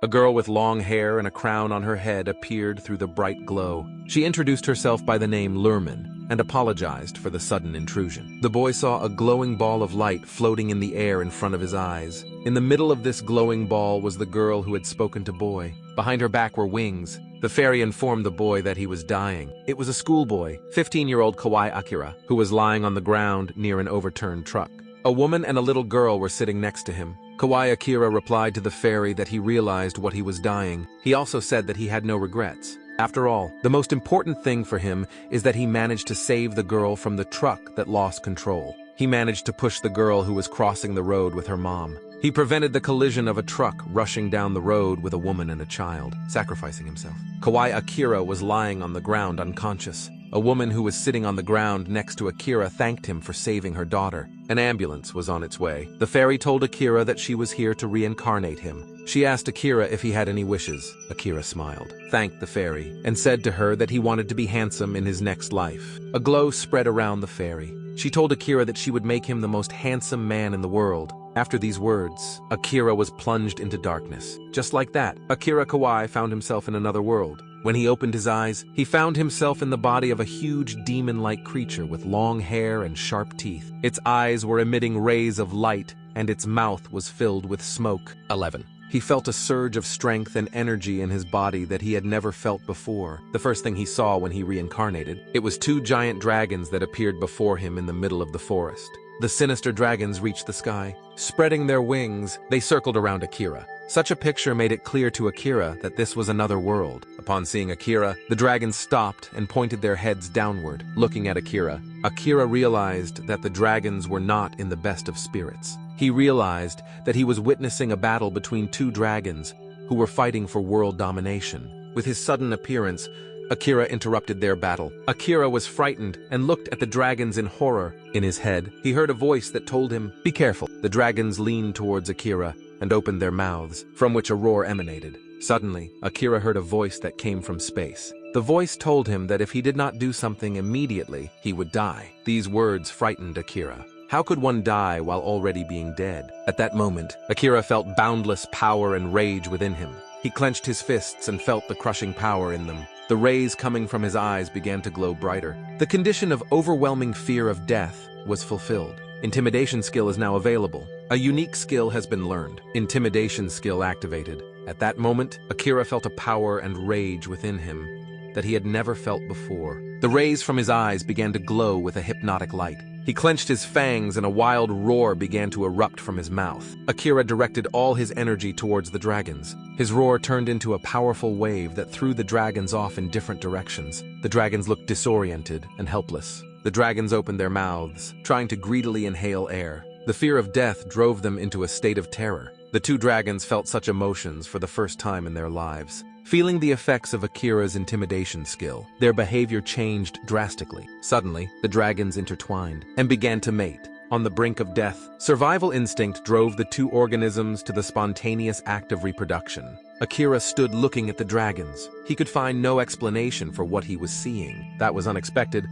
A girl with long hair and a crown on her head appeared through the bright glow. She introduced herself by the name Lurman and apologized for the sudden intrusion. The boy saw a glowing ball of light floating in the air in front of his eyes. In the middle of this glowing ball was the girl who had spoken to Boy. Behind her back were wings. The fairy informed the boy that he was dying. It was a schoolboy, 15-year-old Kawai Akira, who was lying on the ground near an overturned truck. A woman and a little girl were sitting next to him. Kawai Akira replied to the fairy that he realized what he was dying. He also said that he had no regrets. After all, the most important thing for him is that he managed to save the girl from the truck that lost control. He managed to push the girl who was crossing the road with her mom. He prevented the collision of a truck rushing down the road with a woman and a child, sacrificing himself. Kawai Akira was lying on the ground unconscious. A woman who was sitting on the ground next to Akira thanked him for saving her daughter. An ambulance was on its way. The fairy told Akira that she was here to reincarnate him. She asked Akira if he had any wishes. Akira smiled, thanked the fairy, and said to her that he wanted to be handsome in his next life. A glow spread around the fairy. She told Akira that she would make him the most handsome man in the world. After these words, Akira was plunged into darkness. Just like that, Akira Kawai found himself in another world. When he opened his eyes, he found himself in the body of a huge demon-like creature with long hair and sharp teeth. Its eyes were emitting rays of light, and its mouth was filled with smoke. 11. He felt a surge of strength and energy in his body that he had never felt before. The first thing he saw when he reincarnated, it was two giant dragons that appeared before him in the middle of the forest. The sinister dragons reached the sky. Spreading their wings, they circled around Akira. Such a picture made it clear to Akira that this was another world. Upon seeing Akira, the dragons stopped and pointed their heads downward, looking at Akira. Akira realized that the dragons were not in the best of spirits. He realized that he was witnessing a battle between two dragons who were fighting for world domination. With his sudden appearance, Akira interrupted their battle. Akira was frightened and looked at the dragons in horror. In his head, he heard a voice that told him, "Be careful." The dragons leaned towards Akira and opened their mouths, from which a roar emanated. Suddenly, Akira heard a voice that came from space. The voice told him that if he did not do something immediately, he would die. These words frightened Akira. How could one die while already being dead? At that moment, Akira felt boundless power and rage within him. He clenched his fists and felt the crushing power in them. The rays coming from his eyes began to glow brighter. The condition of overwhelming fear of death was fulfilled. Intimidation skill is now available. A unique skill has been learned. Intimidation skill activated. At that moment, Akira felt a power and rage within him that he had never felt before. The rays from his eyes began to glow with a hypnotic light. He clenched his fangs and a wild roar began to erupt from his mouth. Akira directed all his energy towards the dragons. His roar turned into a powerful wave that threw the dragons off in different directions. The dragons looked disoriented and helpless. The dragons opened their mouths, trying to greedily inhale air. The fear of death drove them into a state of terror. The two dragons felt such emotions for the first time in their lives. Feeling the effects of Akira's intimidation skill, their behavior changed drastically. Suddenly, the dragons intertwined and began to mate. On the brink of death, survival instinct drove the two organisms to the spontaneous act of reproduction. Akira stood looking at the dragons. He could find no explanation for what he was seeing. "That was unexpected,"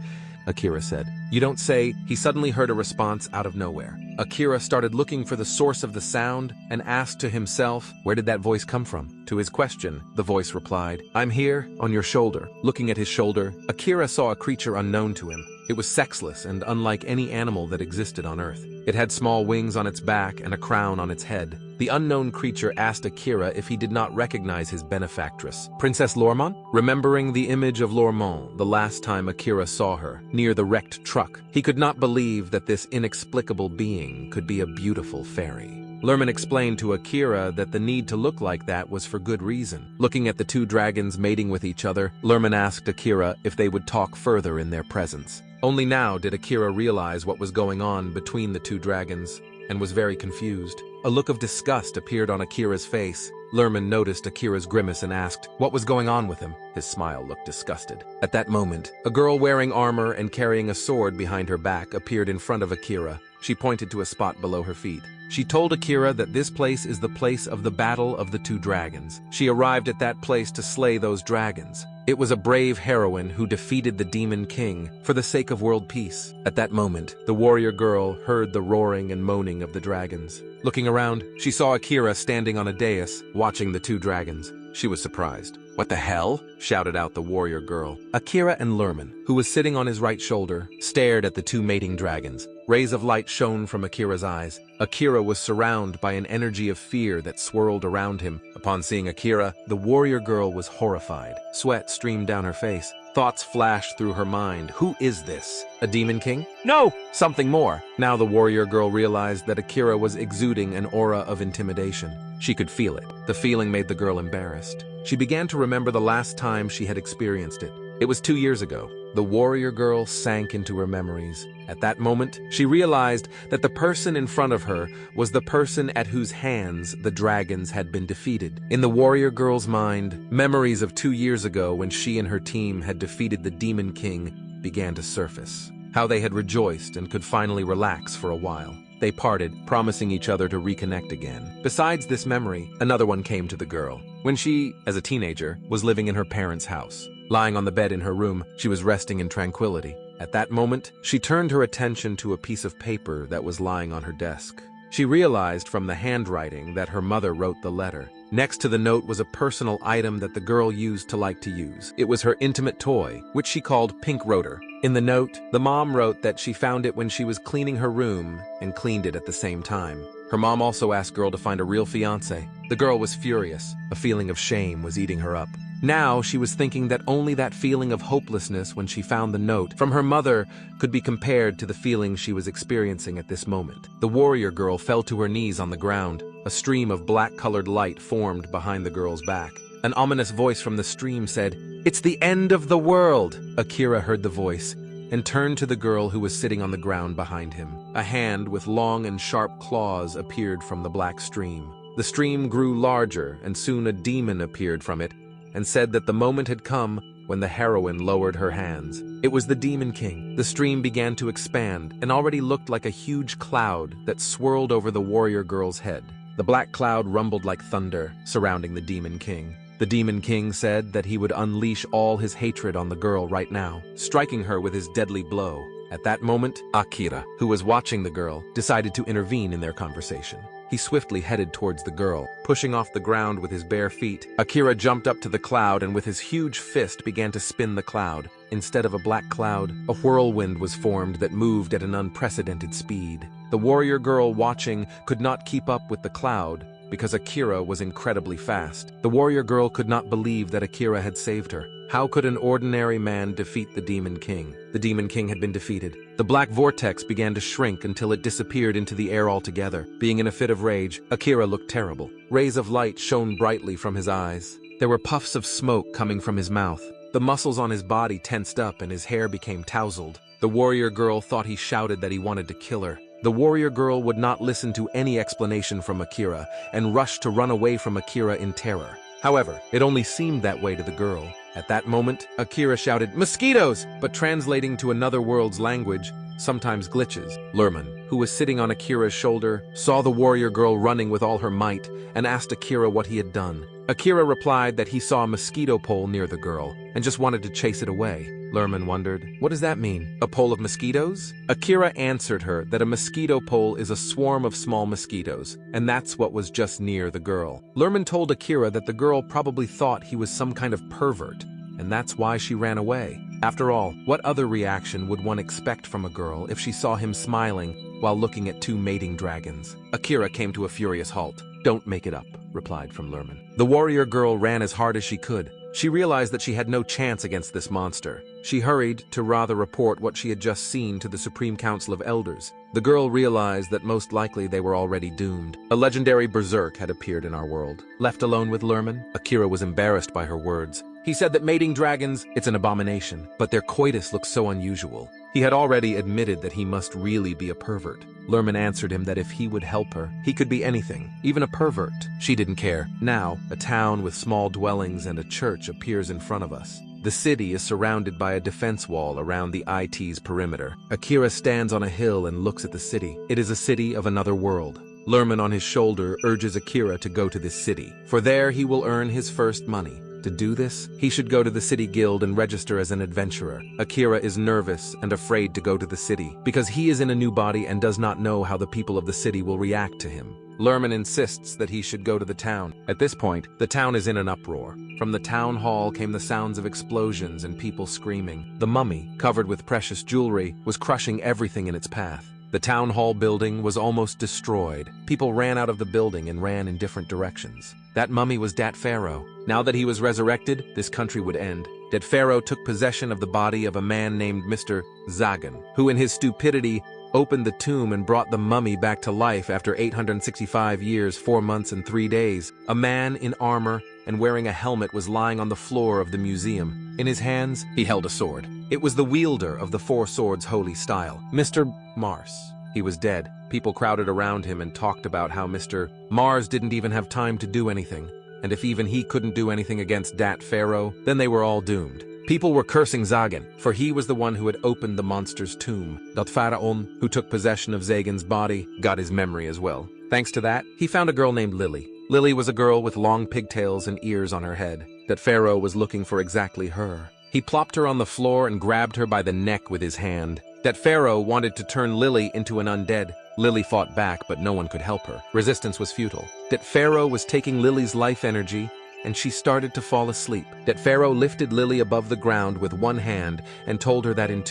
Akira said. "You don't say." He suddenly heard a response out of nowhere. Akira started looking for the source of the sound and asked to himself, where did that voice come from? To his question, the voice replied, "I'm here, on your shoulder." Looking at his shoulder, Akira saw a creature unknown to him. It was sexless and unlike any animal that existed on Earth. It had small wings on its back and a crown on its head. The unknown creature asked Akira if he did not recognize his benefactress, Princess Lormont. Remembering the image of Lormont the last time Akira saw her, near the wrecked truck, he could not believe that this inexplicable being could be a beautiful fairy. Lormont explained to Akira that the need to look like that was for good reason. Looking at the two dragons mating with each other, Lormont asked Akira if they would talk further in their presence. Only now did Akira realize what was going on between the two dragons, and was very confused. A look of disgust appeared on Akira's face. Lormont noticed Akira's grimace and asked what was going on with him. His smile looked disgusted. At that moment, a girl wearing armor and carrying a sword behind her back appeared in front of Akira. She pointed to a spot below her feet. She told Akira that this place is the place of the battle of the two dragons. She arrived at that place to slay those dragons. It was a brave heroine who defeated the Demon King for the sake of world peace. At that moment, the warrior girl heard the roaring and moaning of the dragons. Looking around, she saw Akira standing on a dais, watching the two dragons. She was surprised. "What the hell?" shouted out the warrior girl. Akira and Lerman, who was sitting on his right shoulder, stared at the two mating dragons. Rays of light shone from Akira's eyes. Akira was surrounded by an energy of fear that swirled around him. Upon seeing Akira, the warrior girl was horrified. Sweat streamed down her face. Thoughts flashed through her mind. Who is this? A demon king? No! Something more. Now the warrior girl realized that Akira was exuding an aura of intimidation. She could feel it. The feeling made the girl embarrassed. She began to remember the last time she had experienced it. It was 2 years ago. The warrior girl sank into her memories. At that moment, she realized that the person in front of her was the person at whose hands the dragons had been defeated. In the warrior girl's mind, memories of 2 years ago when she and her team had defeated the Demon King began to surface. How they had rejoiced and could finally relax for a while. They parted, promising each other to reconnect again. Besides this memory, another one came to the girl. When she, as a teenager, was living in her parents' house. Lying on the bed in her room, she was resting in tranquility. At that moment, she turned her attention to a piece of paper that was lying on her desk. She realized from the handwriting that her mother wrote the letter. Next to the note was a personal item that the girl used to like to use. It was her intimate toy, which she called Pink Rotor. In the note, the mom wrote that she found it when she was cleaning her room and cleaned it at the same time. Her mom also asked girl to find a real fiancé. The girl was furious. A feeling of shame was eating her up. Now she was thinking that only that feeling of hopelessness when she found the note from her mother could be compared to the feeling she was experiencing at this moment. The warrior girl fell to her knees on the ground. A stream of black-colored light formed behind the girl's back. An ominous voice from the stream said, "It's the end of the world!" Akira heard the voice and turned to the girl who was sitting on the ground behind him. A hand with long and sharp claws appeared from the black stream. The stream grew larger, and soon a demon appeared from it and said that the moment had come when the heroine lowered her hands. It was the Demon King. The stream began to expand and already looked like a huge cloud that swirled over the warrior girl's head. The black cloud rumbled like thunder, surrounding the Demon King. The Demon King said that he would unleash all his hatred on the girl right now, striking her with his deadly blow. At that moment, Akira, who was watching the girl, decided to intervene in their conversation. He swiftly headed towards the girl, pushing off the ground with his bare feet. Akira jumped up to the cloud and with his huge fist began to spin the cloud. Instead of a black cloud, a whirlwind was formed that moved at an unprecedented speed. The warrior girl watching could not keep up with the cloud because Akira was incredibly fast. The warrior girl could not believe that Akira had saved her. How could an ordinary man defeat the Demon King? The Demon King had been defeated. The black vortex began to shrink until it disappeared into the air altogether. Being in a fit of rage, Akira looked terrible. Rays of light shone brightly from his eyes. There were puffs of smoke coming from his mouth. The muscles on his body tensed up and his hair became tousled. The warrior girl thought he shouted that he wanted to kill her. The warrior girl would not listen to any explanation from Akira and rushed to run away from Akira in terror. However, it only seemed that way to the girl. At that moment, Akira shouted, "Mosquitoes!" but translating to another world's language, sometimes glitches. Lerman, who was sitting on Akira's shoulder, saw the warrior girl running with all her might and asked Akira what he had done. Akira replied that he saw a mosquito pole near the girl and just wanted to chase it away. Lerman wondered, "What does that mean? A pole of mosquitoes?" Akira answered her that a mosquito pole is a swarm of small mosquitoes, and that's what was just near the girl. Lerman told Akira that the girl probably thought he was some kind of pervert, and that's why she ran away. After all, what other reaction would one expect from a girl if she saw him smiling while looking at two mating dragons? Akira came to a furious halt. "Don't make it up," replied from Lerman. The warrior girl ran as hard as she could. She realized that she had no chance against this monster. She hurried to rather report what she had just seen to the Supreme Council of Elders. The girl realized that most likely they were already doomed. A legendary berserk had appeared in our world. Left alone with Lerman, Akira was embarrassed by her words. He said that mating dragons, it's an abomination, but their coitus looks so unusual. He had already admitted that he must really be a pervert. Lerman answered him that if he would help her, he could be anything, even a pervert. She didn't care. Now, a town with small dwellings and a church appears in front of us. The city is surrounded by a defense wall around the IT's perimeter. Akira stands on a hill and looks at the city. It is a city of another world. Lerman on his shoulder urges Akira to go to this city, for there he will earn his first money. To do this, he should go to the city guild and register as an adventurer. Akira is nervous and afraid to go to the city, because he is in a new body and does not know how the people of the city will react to him. Lerman insists that he should go to the town. At this point, the town is in an uproar. From the town hall came the sounds of explosions and people screaming. The mummy, covered with precious jewelry, was crushing everything in its path. The town hall building was almost destroyed. People ran out of the building and ran in different directions. That mummy was Dat Pharaoh. Now that he was resurrected, this country would end. Dat Pharaoh took possession of the body of a man named Mr. Zagan, who in his stupidity opened the tomb and brought the mummy back to life after 865 years, 4 months, and 3 days. A man in armor and wearing a helmet was lying on the floor of the museum. In his hands, he held a sword. It was the wielder of the four swords holy style, Mr. Mars. He was dead. People crowded around him and talked about how Mr. Mars didn't even have time to do anything, and if even he couldn't do anything against Dat Pharaoh, then they were all doomed. People were cursing Zagan, for he was the one who had opened the monster's tomb. Dat Pharaoh, who took possession of Zagan's body, got his memory as well. Thanks to that, he found a girl named Lily. Lily was a girl with long pigtails and ears on her head. Dat Pharaoh was looking for exactly her. He plopped her on the floor and grabbed her by the neck with his hand. Dat Pharaoh wanted to turn Lily into an undead. Lily fought back, but no one could help her. Resistance was futile. Dat Pharaoh was taking Lily's life energy, and she started to fall asleep. Dat Pharaoh lifted Lily above the ground with one hand and told her that in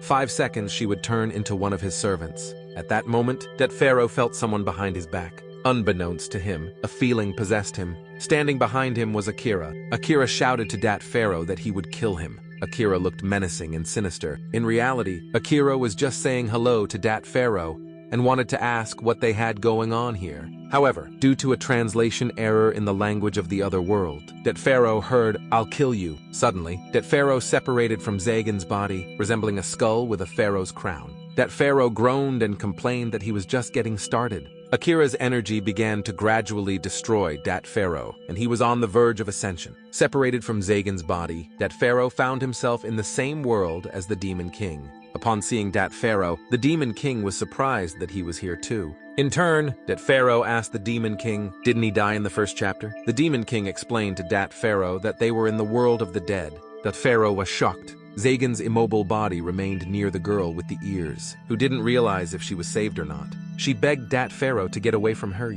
5 seconds she would turn into one of his servants. At that moment, Dat Pharaoh felt someone behind his back. Unbeknownst to him, a feeling possessed him. Standing behind him was Akira. Akira shouted to Dat Pharaoh that he would kill him. Akira looked menacing and sinister. In reality, Akira was just saying hello to Dat Pharaoh and wanted to ask what they had going on here. However, due to a translation error in the language of the other world, Dat Pharaoh heard, "I'll kill you." Suddenly, Dat Pharaoh separated from Zagan's body, resembling a skull with a pharaoh's crown. Dat Pharaoh groaned and complained that he was just getting started. Akira's energy began to gradually destroy Dat Pharaoh, and he was on the verge of ascension. Separated from Zagan's body, Dat Pharaoh found himself in the same world as the Demon King. Upon seeing Dat Pharaoh, the Demon King was surprised that he was here too. In turn, Dat Pharaoh asked the Demon King, didn't he die in the first chapter? The Demon King explained to Dat Pharaoh that they were in the world of the dead. Dat Pharaoh was shocked. Zagan's immobile body remained near the girl with the ears, who didn't realize if she was saved or not. She begged Dat Pharaoh to get away from her.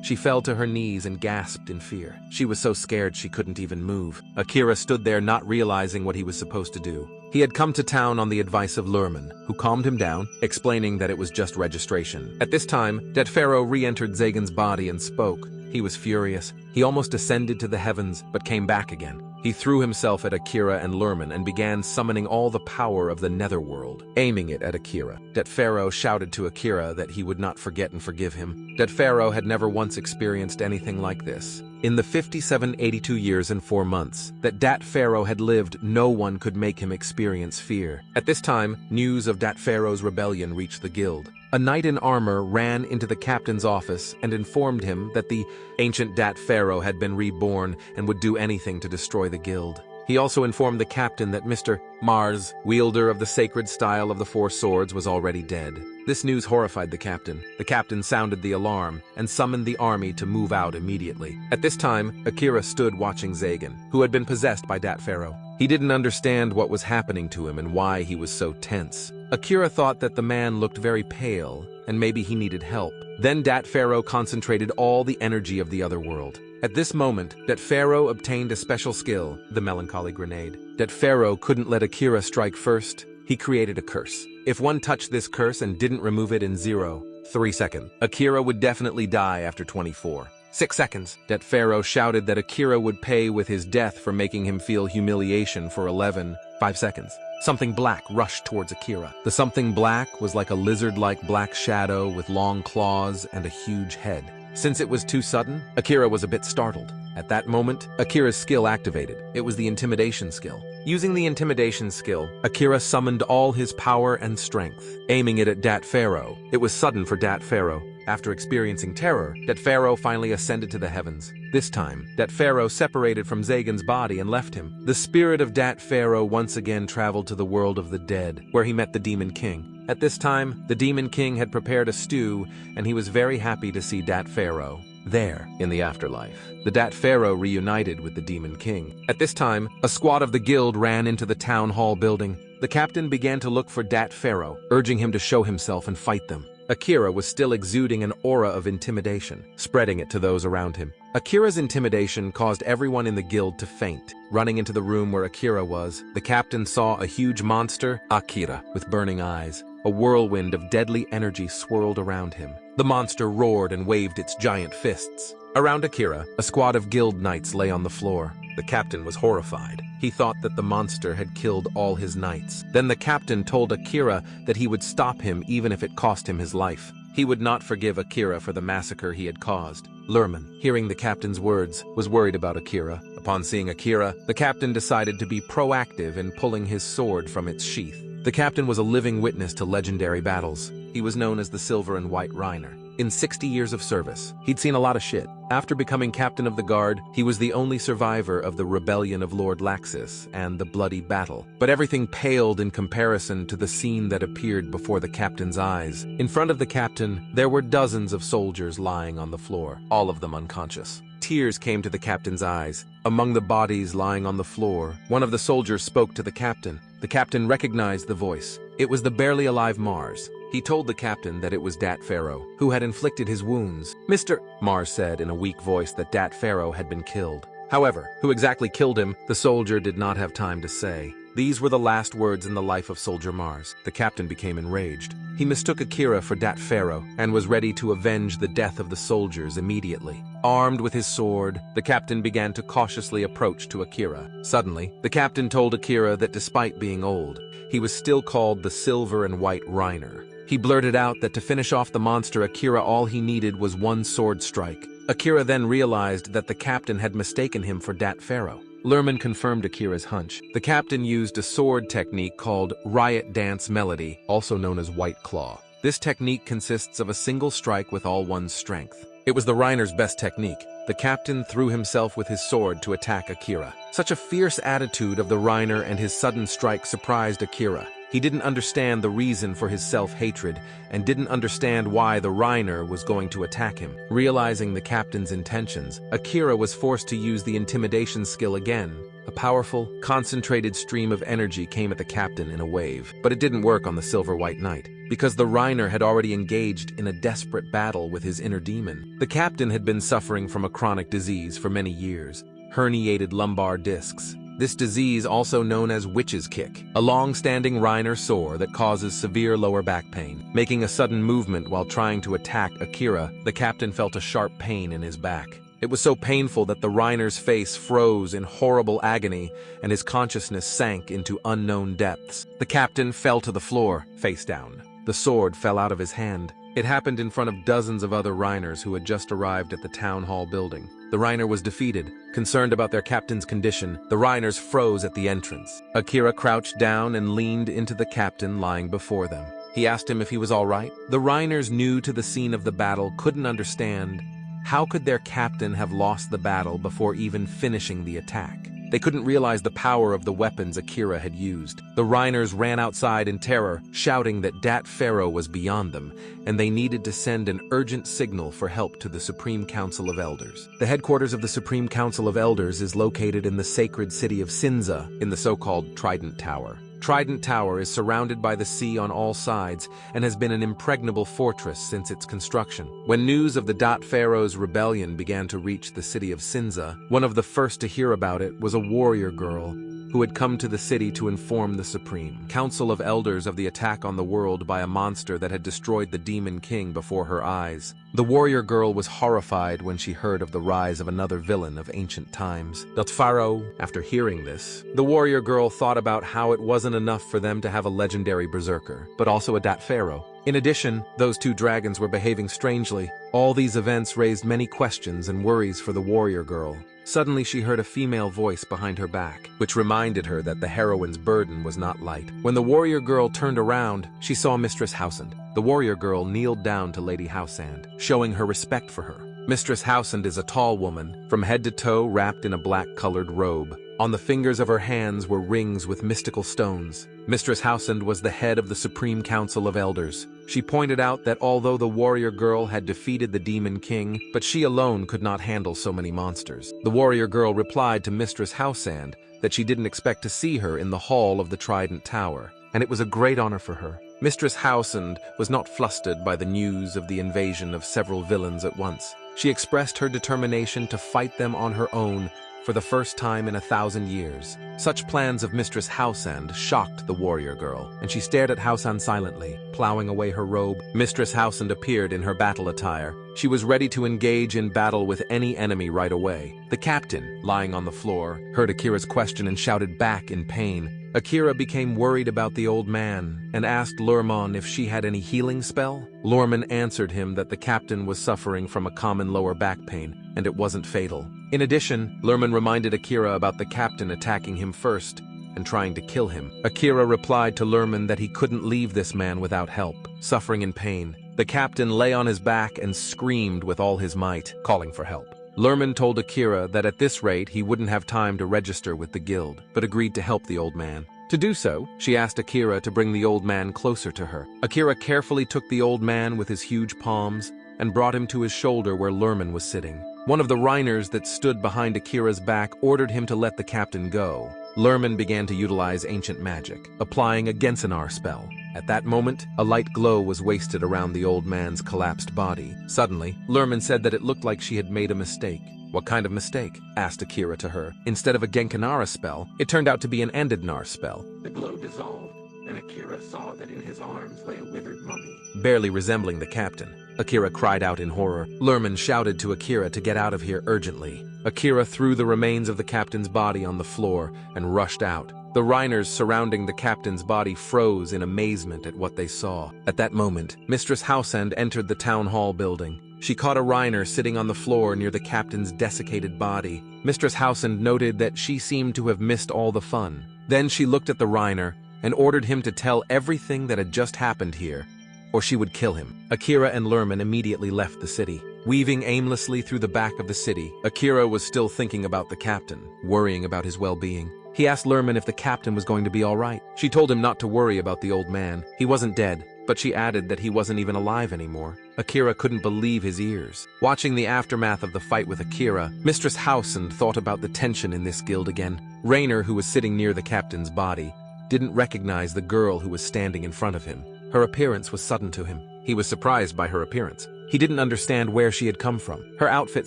She fell to her knees and gasped in fear. She was so scared she couldn't even move. Akira stood there not realizing what he was supposed to do. He had come to town on the advice of Lerman, who calmed him down, explaining that it was just registration. At this time, Dat Pharaoh re-entered Zagan's body and spoke. He was furious. He almost ascended to the heavens, but came back again. He threw himself at Akira and Lerman and began summoning all the power of the netherworld, aiming it at Akira. Dat Pharaoh shouted to Akira that he would not forget and forgive him. Dat Pharaoh had never once experienced anything like this. In the 5782 years and 4 months that Dat Pharaoh had lived, no one could make him experience fear. At this time, news of Dat Pharaoh's rebellion reached the guild. A knight in armor ran into the captain's office and informed him that the ancient Dat Pharaoh had been reborn and would do anything to destroy the guild. He also informed the captain that Mr. Mars, wielder of the sacred style of the four swords, was already dead. This news horrified the captain. The captain sounded the alarm and summoned the army to move out immediately. At this time, Akira stood watching Zagan, who had been possessed by Dat Pharaoh. He didn't understand what was happening to him and why he was so tense. Akira thought that the man looked very pale and maybe he needed help. Then Dat Pharaoh concentrated all the energy of the other world. At this moment, Dat Pharaoh obtained a special skill, the melancholy grenade. Dat Pharaoh couldn't let Akira strike first. He created a curse. If one touched this curse and didn't remove it in 3 seconds, Akira would definitely die after 6 seconds. Dat Pharaoh shouted that Akira would pay with his death for making him feel humiliation for 5 seconds. Something black rushed towards Akira. The something black was like a lizard-like black shadow with long claws and a huge head. Since it was too sudden, Akira was a bit startled. At that moment, Akira's skill activated. It was the intimidation skill. Using the intimidation skill, Akira summoned all his power and strength, aiming it at Dat Pharaoh. It was sudden for Dat Pharaoh. After experiencing terror, Dat Pharaoh finally ascended to the heavens. This time, Dat Pharaoh separated from Zagan's body and left him. The spirit of Dat Pharaoh once again traveled to the world of the dead, where he met the Demon King. At this time, the Demon King had prepared a stew, and he was very happy to see Dat Pharaoh. There, in the afterlife, the Dat Pharaoh reunited with the Demon King. At this time, a squad of the guild ran into the town hall building. The captain began to look for Dat Pharaoh, urging him to show himself and fight them. Akira was still exuding an aura of intimidation, spreading it to those around him. Akira's intimidation caused everyone in the guild to faint. Running into the room where Akira was, the captain saw a huge monster, Akira, with burning eyes. A whirlwind of deadly energy swirled around him. The monster roared and waved its giant fists. Around Akira, a squad of guild knights lay on the floor. The captain was horrified. He thought that the monster had killed all his knights. Then the captain told Akira that he would stop him even if it cost him his life. He would not forgive Akira for the massacre he had caused. Lerman, hearing the captain's words, was worried about Akira. Upon seeing Akira, the captain decided to be proactive in pulling his sword from its sheath. The captain was a living witness to legendary battles. He was known as the Silver and White Reiner. In 60 years of service, he'd seen a lot of shit. After becoming captain of the guard, he was the only survivor of the rebellion of Lord Laxus and the bloody battle. But everything paled in comparison to the scene that appeared before the captain's eyes. In front of the captain, there were dozens of soldiers lying on the floor, all of them unconscious. Tears came to the captain's eyes. Among the bodies lying on the floor, one of the soldiers spoke to the captain. The captain recognized the voice. It was the barely alive Mars. He told the captain that it was Dat Pharaoh, who had inflicted his wounds. Mr. Mars said in a weak voice that Dat Pharaoh had been killed. However, who exactly killed him, the soldier did not have time to say. These were the last words in the life of Soldier Mars. The captain became enraged. He mistook Akira for Dat Pharaoh and was ready to avenge the death of the soldiers immediately. Armed with his sword, the captain began to cautiously approach to Akira. Suddenly, the captain told Akira that despite being old, he was still called the Silver and White Reiner. He blurted out that to finish off the monster Akira, all he needed was one sword strike. Akira then realized that the captain had mistaken him for Dat Pharaoh. Lerman confirmed Akira's hunch. The captain used a sword technique called Riot Dance Melody, also known as White Claw. This technique consists of a single strike with all one's strength. It was the Reiner's best technique. The captain threw himself with his sword to attack Akira. Such a fierce attitude of the Reiner and his sudden strike surprised Akira. He didn't understand the reason for his self-hatred and didn't understand why the Reiner was going to attack him. Realizing the captain's intentions, Akira was forced to use the intimidation skill again. A powerful, concentrated stream of energy came at the captain in a wave, but it didn't work on the Silver White Knight, because the Reiner had already engaged in a desperate battle with his inner demon. The captain had been suffering from a chronic disease for many years, herniated lumbar discs. This disease, also known as witch's kick, a long-standing Reiner sore that causes severe lower back pain. Making a sudden movement while trying to attack Akira, the captain felt a sharp pain in his back. It was so painful that the Reiner's face froze in horrible agony and his consciousness sank into unknown depths. The captain fell to the floor, face down. The sword fell out of his hand. It happened in front of dozens of other Reiners who had just arrived at the town hall building. The Reiner was defeated. Concerned about their captain's condition, the Reiners froze at the entrance. Akira crouched down and leaned into the captain lying before them. He asked him if he was all right. The Reiners, new to the scene of the battle, couldn't understand. How could their captain have lost the battle before even finishing the attack? They couldn't realize the power of the weapons Akira had used. The Reiners ran outside in terror, shouting that Dat Pharaoh was beyond them, and they needed to send an urgent signal for help to the Supreme Council of Elders. The headquarters of the Supreme Council of Elders is located in the sacred city of Sinza, in the so-called Trident Tower. Trident Tower is surrounded by the sea on all sides and has been an impregnable fortress since its construction. When news of the Dat Pharaoh's rebellion began to reach the city of Sinza, one of the first to hear about it was a warrior girl who had come to the city to inform the Supreme Council of Elders of the attack on the world by a monster that had destroyed the Demon King before her eyes. The warrior girl was horrified when she heard of the rise of another villain of ancient times, Dat Pharaoh. After hearing this, the warrior girl thought about how it wasn't enough for them to have a legendary berserker, but also a Dat Pharaoh. In addition, those two dragons were behaving strangely. All these events raised many questions and worries for the warrior girl. Suddenly she heard a female voice behind her back, which reminded her that the heroine's burden was not light. When the warrior girl turned around, she saw Mistress Housand. The warrior girl kneeled down to Lady Housand, showing her respect for her. Mistress Housand is a tall woman, from head to toe wrapped in a black-colored robe. On the fingers of her hands were rings with mystical stones. Mistress Housand was the head of the Supreme Council of Elders. She pointed out that although the warrior girl had defeated the demon king, but she alone could not handle so many monsters. The warrior girl replied to Mistress Housesand that she didn't expect to see her in the hall of the Trident Tower, and it was a great honor for her. Mistress Housesand was not flustered by the news of the invasion of several villains at once. She expressed her determination to fight them on her own for the first time in 1,000 years. Such plans of Mistress Housesand shocked the warrior girl, and she stared at Housesand silently, plowing away her robe. Mistress Housesand appeared in her battle attire. She was ready to engage in battle with any enemy right away. The captain, lying on the floor, heard Akira's question and shouted back in pain. Akira became worried about the old man and asked Lurmon if she had any healing spell. Lurmon answered him that the captain was suffering from a common lower back pain, and it wasn't fatal. In addition, Lurmon reminded Akira about the captain attacking him first and trying to kill him. Akira replied to Lurmon that he couldn't leave this man without help. Suffering in pain, the captain lay on his back and screamed with all his might, calling for help. Lurmon told Akira that at this rate he wouldn't have time to register with the guild, but agreed to help the old man. To do so, she asked Akira to bring the old man closer to her. Akira carefully took the old man with his huge palms and brought him to his shoulder where Lurmon was sitting. One of the Rhiners that stood behind Akira's back ordered him to let the captain go. Lurmon began to utilize ancient magic, applying a Gensinar spell. At that moment, a light glow was wasted around the old man's collapsed body. Suddenly, Lurmon said that it looked like she had made a mistake. What kind of mistake? Asked Akira to her. Instead of a Genkanara spell, it turned out to be an Endidnar spell. The glow dissolved, and Akira saw that in his arms lay a withered mummy, barely resembling the captain. Akira cried out in horror. Lurmon shouted to Akira to get out of here urgently. Akira threw the remains of the captain's body on the floor and rushed out. The Rhiners surrounding the captain's body froze in amazement at what they saw. At that moment, Mistress Housesand entered the town hall building. She caught a Rhiner sitting on the floor near the captain's desiccated body. Mistress Housesand noted that she seemed to have missed all the fun. Then she looked at the Rhiner and ordered him to tell everything that had just happened here, or she would kill him. Akira and Lurmon immediately left the city. Weaving aimlessly through the back of the city, Akira was still thinking about the captain, worrying about his well-being. He asked Lurmon if the captain was going to be all right. She told him not to worry about the old man. He wasn't dead, but she added that he wasn't even alive anymore. Akira couldn't believe his ears. Watching the aftermath of the fight with Akira, Mistress Housesand thought about the tension in this guild again. Rainer, who was sitting near the captain's body, didn't recognize the girl who was standing in front of him. Her appearance was sudden to him. He was surprised by her appearance. He didn't understand where she had come from. Her outfit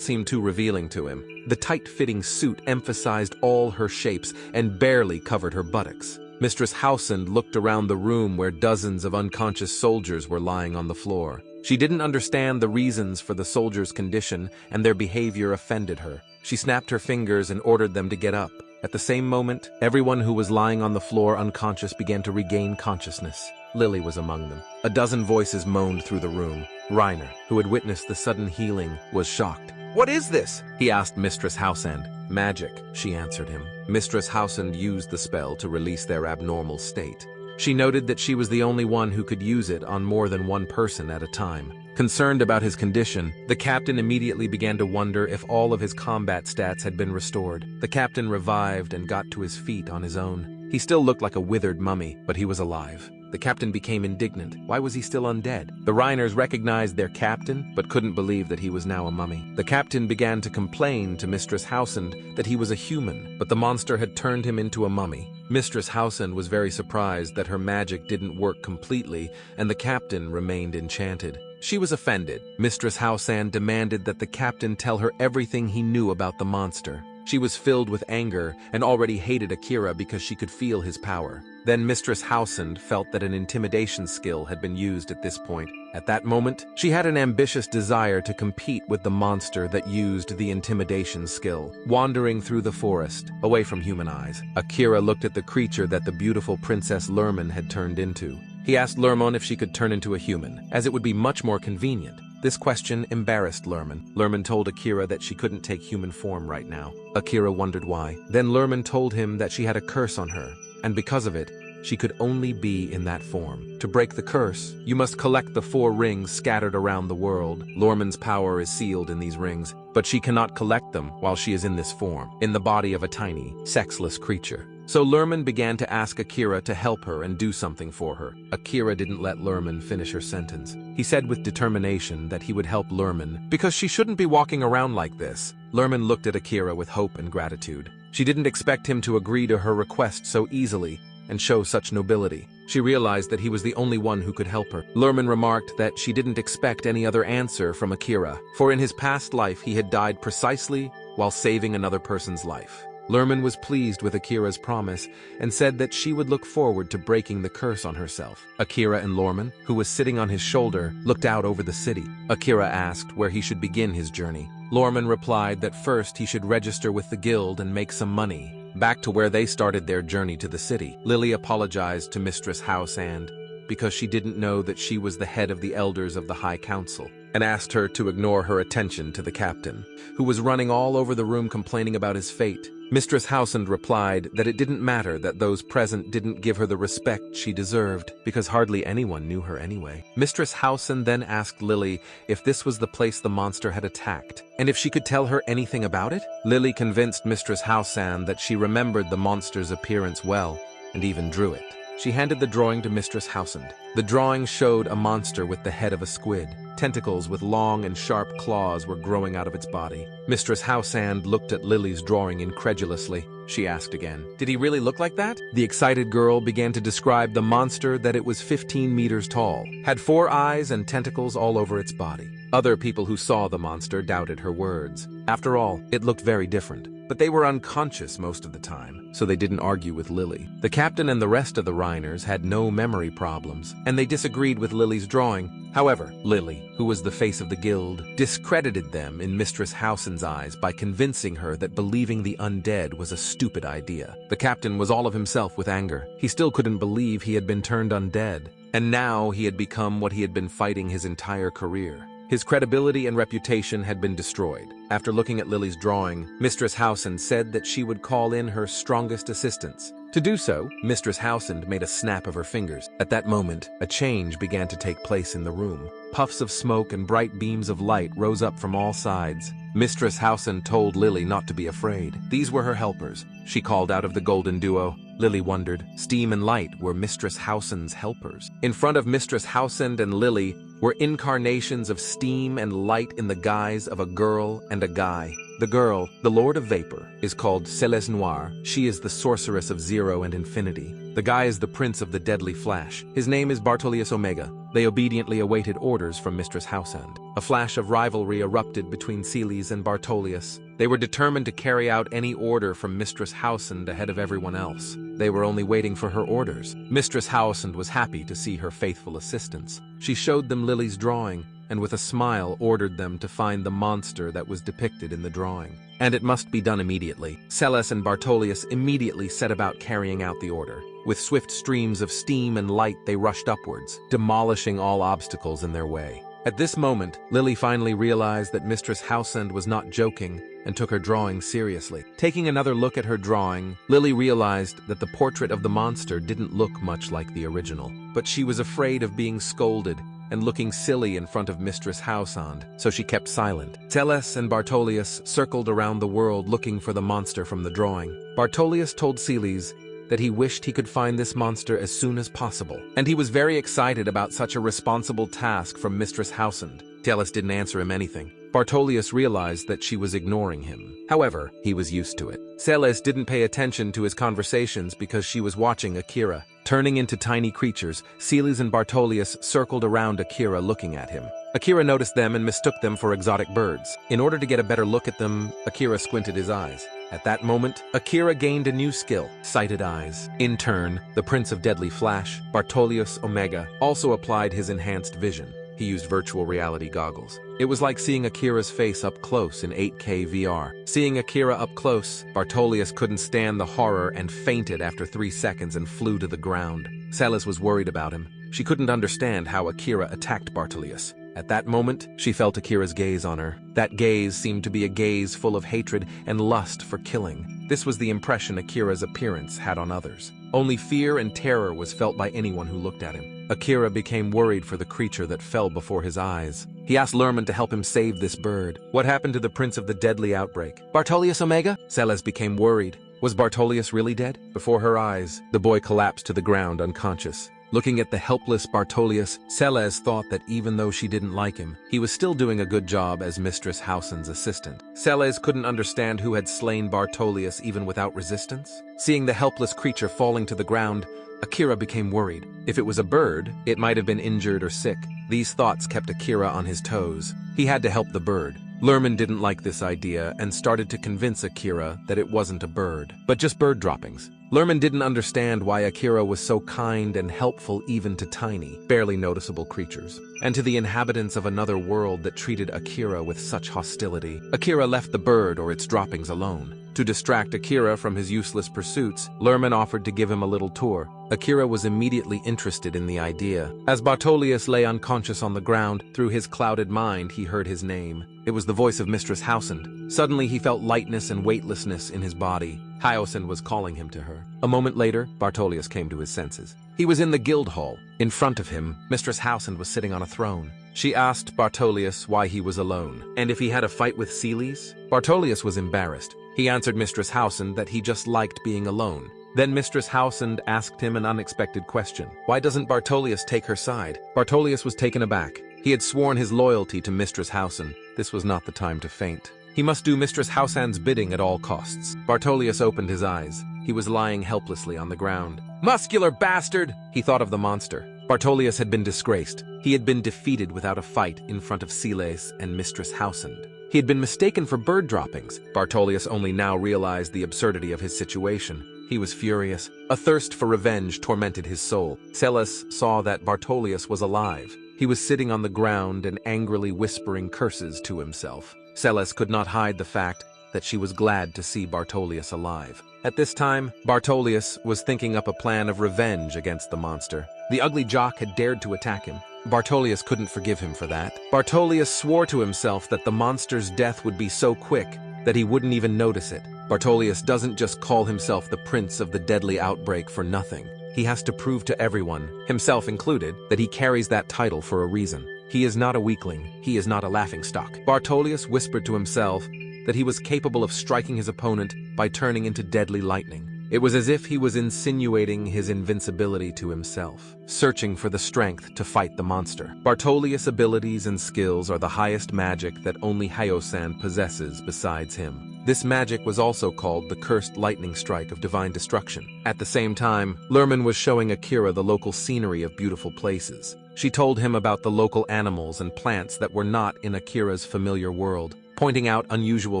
seemed too revealing to him. The tight-fitting suit emphasized all her shapes and barely covered her buttocks. Mistress Housesand looked around the room where dozens of unconscious soldiers were lying on the floor. She didn't understand the reasons for the soldiers' condition, and their behavior offended her. She snapped her fingers and ordered them to get up. At the same moment, everyone who was lying on the floor unconscious began to regain consciousness. Lily was among them. A dozen voices moaned through the room. Rainer, who had witnessed the sudden healing, was shocked. "What is this?" he asked Mistress Housesand. "Magic," she answered him. Mistress Housesand used the spell to release their abnormal state. She noted that she was the only one who could use it on more than one person at a time. Concerned about his condition, the captain immediately began to wonder if all of his combat stats had been restored. The captain revived and got to his feet on his own. He still looked like a withered mummy, but he was alive. The captain became indignant. Why was he still undead? The Rhiners recognized their captain, but couldn't believe that he was now a mummy. The captain began to complain to Mistress Housesand that he was a human, but the monster had turned him into a mummy. Mistress Housesand was very surprised that her magic didn't work completely, and the captain remained enchanted. She was offended. Mistress Housesand demanded that the captain tell her everything he knew about the monster. She was filled with anger and already hated Akira because she could feel his power. Then Mistress Housesand felt that an intimidation skill had been used at this point. At that moment, she had an ambitious desire to compete with the monster that used the intimidation skill. Wandering through the forest, away from human eyes, Akira looked at the creature that the beautiful Princess Lurmon had turned into. He asked Lurmon if she could turn into a human, as it would be much more convenient. This question embarrassed Lurmon. Lurmon told Akira that she couldn't take human form right now. Akira wondered why. Then Lurmon told him that she had a curse on her, and because of it, she could only be in that form. To break the curse, you must collect the 4 rings scattered around the world. Lurmon's power is sealed in these rings, but she cannot collect them while she is in this form, in the body of a tiny, sexless creature. So Lerman began to ask Akira to help her and do something for her. Akira didn't let Lerman finish her sentence. He said with determination that he would help Lerman because she shouldn't be walking around like this. Lerman looked at Akira with hope and gratitude. She didn't expect him to agree to her request so easily and show such nobility. She realized that he was the only one who could help her. Lerman remarked that she didn't expect any other answer from Akira, for in his past life he had died precisely while saving another person's life. Lerman was pleased with Akira's promise and said that she would look forward to breaking the curse on herself. Akira and Lerman, who was sitting on his shoulder, looked out over the city. Akira asked where he should begin his journey. Lerman replied that first he should register with the guild and make some money. Back to where they started their journey to the city, Lily apologized to Mistress House and, because she didn't know that she was the head of the elders of the High Council, and asked her to ignore her attention to the captain, who was running all over the room complaining about his fate. Mistress Housand replied that it didn't matter that those present didn't give her the respect she deserved, because hardly anyone knew her anyway. Mistress Housand then asked Lily if this was the place the monster had attacked, and if she could tell her anything about it. Lily convinced Mistress Housand that she remembered the monster's appearance well, and even drew it. She handed the drawing to Mistress Housand. The drawing showed a monster with the head of a squid. Tentacles with long and sharp claws were growing out of its body. Mistress Housand looked at Lily's drawing incredulously. She asked again, "Did he really look like that?" The excited girl began to describe the monster that it was 15 meters tall, had 4 eyes and tentacles all over its body. Other people who saw the monster doubted her words. After all, it looked very different. But they were unconscious most of the time, so they didn't argue with Lily. The captain and the rest of the Rhiners had no memory problems, and they disagreed with Lily's drawing. However, Lily, who was the face of the guild, discredited them in Mistress Housand's eyes by convincing her that believing the undead was a stupid idea. The captain was all of himself with anger. He still couldn't believe he had been turned undead, and now he had become what he had been fighting his entire career. His credibility and reputation had been destroyed. After looking at Lily's drawing, Mistress Housand said that she would call in her strongest assistants. To do so, Mistress Housand made a snap of her fingers. At that moment, a change began to take place in the room. Puffs of smoke and bright beams of light rose up from all sides. Mistress Housand told Lily not to be afraid. These were her helpers. She called out of the golden duo. Lily wondered. Steam and light were Mistress Housand's helpers. In front of Mistress Housand and Lily were incarnations of steam and light in the guise of a girl and a guy. The girl, the Lord of Vapor, is called Céleste Noire. She is the sorceress of zero and infinity. The guy is the prince of the deadly flash. His name is Bartolius Omega. They obediently awaited orders from Mistress Housand. A flash of rivalry erupted between Celes and Bartolius. They were determined to carry out any order from Mistress Housand ahead of everyone else. They were only waiting for her orders. Mistress Housand was happy to see her faithful assistants. She showed them Lily's drawing, and with a smile ordered them to find the monster that was depicted in the drawing. And it must be done immediately. Celes and Bartolius immediately set about carrying out the order. With swift streams of steam and light they rushed upwards, demolishing all obstacles in their way. At this moment, Lily finally realized that Mistress Housand was not joking and took her drawing seriously. Taking another look at her drawing, Lily realized that the portrait of the monster didn't look much like the original. But she was afraid of being scolded and looking silly in front of Mistress Housand, so she kept silent. Celes and Bartolius circled around the world looking for the monster from the drawing. Bartolius told Celes that he wished he could find this monster as soon as possible, and he was very excited about such a responsible task from Mistress Housand. Celes didn't answer him anything. Bartolius realized that she was ignoring him. However, he was used to it. Celes didn't pay attention to his conversations because she was watching Akira. Turning into tiny creatures, Celes and Bartolius circled around Akira looking at him. Akira noticed them and mistook them for exotic birds. In order to get a better look at them, Akira squinted his eyes. At that moment, Akira gained a new skill, sighted eyes. In turn, the Prince of Deadly Flash, Bartolius Omega, also applied his enhanced vision. He used virtual reality goggles. It was like seeing Akira's face up close in 8K VR. Seeing Akira up close, Bartolius couldn't stand the horror and fainted after 3 seconds and flew to the ground. Celes was worried about him. She couldn't understand how Akira attacked Bartolius. At that moment, she felt Akira's gaze on her. That gaze seemed to be a gaze full of hatred and lust for killing. This was the impression Akira's appearance had on others. Only fear and terror was felt by anyone who looked at him. Akira became worried for the creature that fell before his eyes. He asked Lerman to help him save this bird. What happened to the Prince of the Deadly Outbreak? Bartolius Omega? Celes became worried. Was Bartolius really dead? Before her eyes, the boy collapsed to the ground unconscious. Looking at the helpless Bartolius, Celes thought that even though she didn't like him, he was still doing a good job as Mistress Howson's assistant. Celes couldn't understand who had slain Bartolius even without resistance. Seeing the helpless creature falling to the ground, Akira became worried. If it was a bird, it might have been injured or sick. These thoughts kept Akira on his toes. He had to help the bird. Lerman didn't like this idea and started to convince Akira that it wasn't a bird, but just bird droppings. Lerman didn't understand why Akira was so kind and helpful even to tiny, barely noticeable creatures, and to the inhabitants of another world that treated Akira with such hostility. Akira left the bird or its droppings alone. To distract Akira from his useless pursuits, Lerman offered to give him a little tour. Akira was immediately interested in the idea. As Bartolius lay unconscious on the ground, through his clouded mind he heard his name. It was the voice of Mistress Howson. Suddenly he felt lightness and weightlessness in his body. Hyosin was calling him to her. A moment later, Bartolius came to his senses. He was in the guild hall. In front of him, Mistress Howson was sitting on a throne. She asked Bartolius why he was alone, and if he had a fight with Celes. Bartolius was embarrassed. He answered Mistress Howson that he just liked being alone. Then Mistress Howson asked him an unexpected question. Why doesn't Bartolius take her side? Bartolius was taken aback. He had sworn his loyalty to Mistress Howson. This was not the time to faint. He must do Mistress Howson's bidding at all costs. Bartolius opened his eyes. He was lying helplessly on the ground. Muscular bastard! He thought of the monster. Bartolius had been disgraced. He had been defeated without a fight in front of Celes and Mistress Howson. He had been mistaken for bird droppings. Bartolius only now realized the absurdity of his situation. He was furious. A thirst for revenge tormented his soul. Celes saw that Bartolius was alive. He was sitting on the ground and angrily whispering curses to himself. Celes could not hide the fact that she was glad to see Bartolius alive. At this time, Bartolius was thinking up a plan of revenge against the monster. The ugly jock had dared to attack him. Bartolius couldn't forgive him for that. Bartolius swore to himself that the monster's death would be so quick that he wouldn't even notice it. Bartolius doesn't just call himself the prince of the deadly outbreak for nothing. He has to prove to everyone, himself included, that he carries that title for a reason. He is not a weakling. He is not a laughingstock. Bartolius whispered to himself that he was capable of striking his opponent by turning into deadly lightning. It was as if he was insinuating his invincibility to himself, searching for the strength to fight the monster. Bartolius' abilities and skills are the highest magic that only Hyosan possesses besides him. This magic was also called the Cursed Lightning Strike of Divine Destruction. At the same time, Lerman was showing Akira the local scenery of beautiful places. She told him about the local animals and plants that were not in Akira's familiar world, pointing out unusual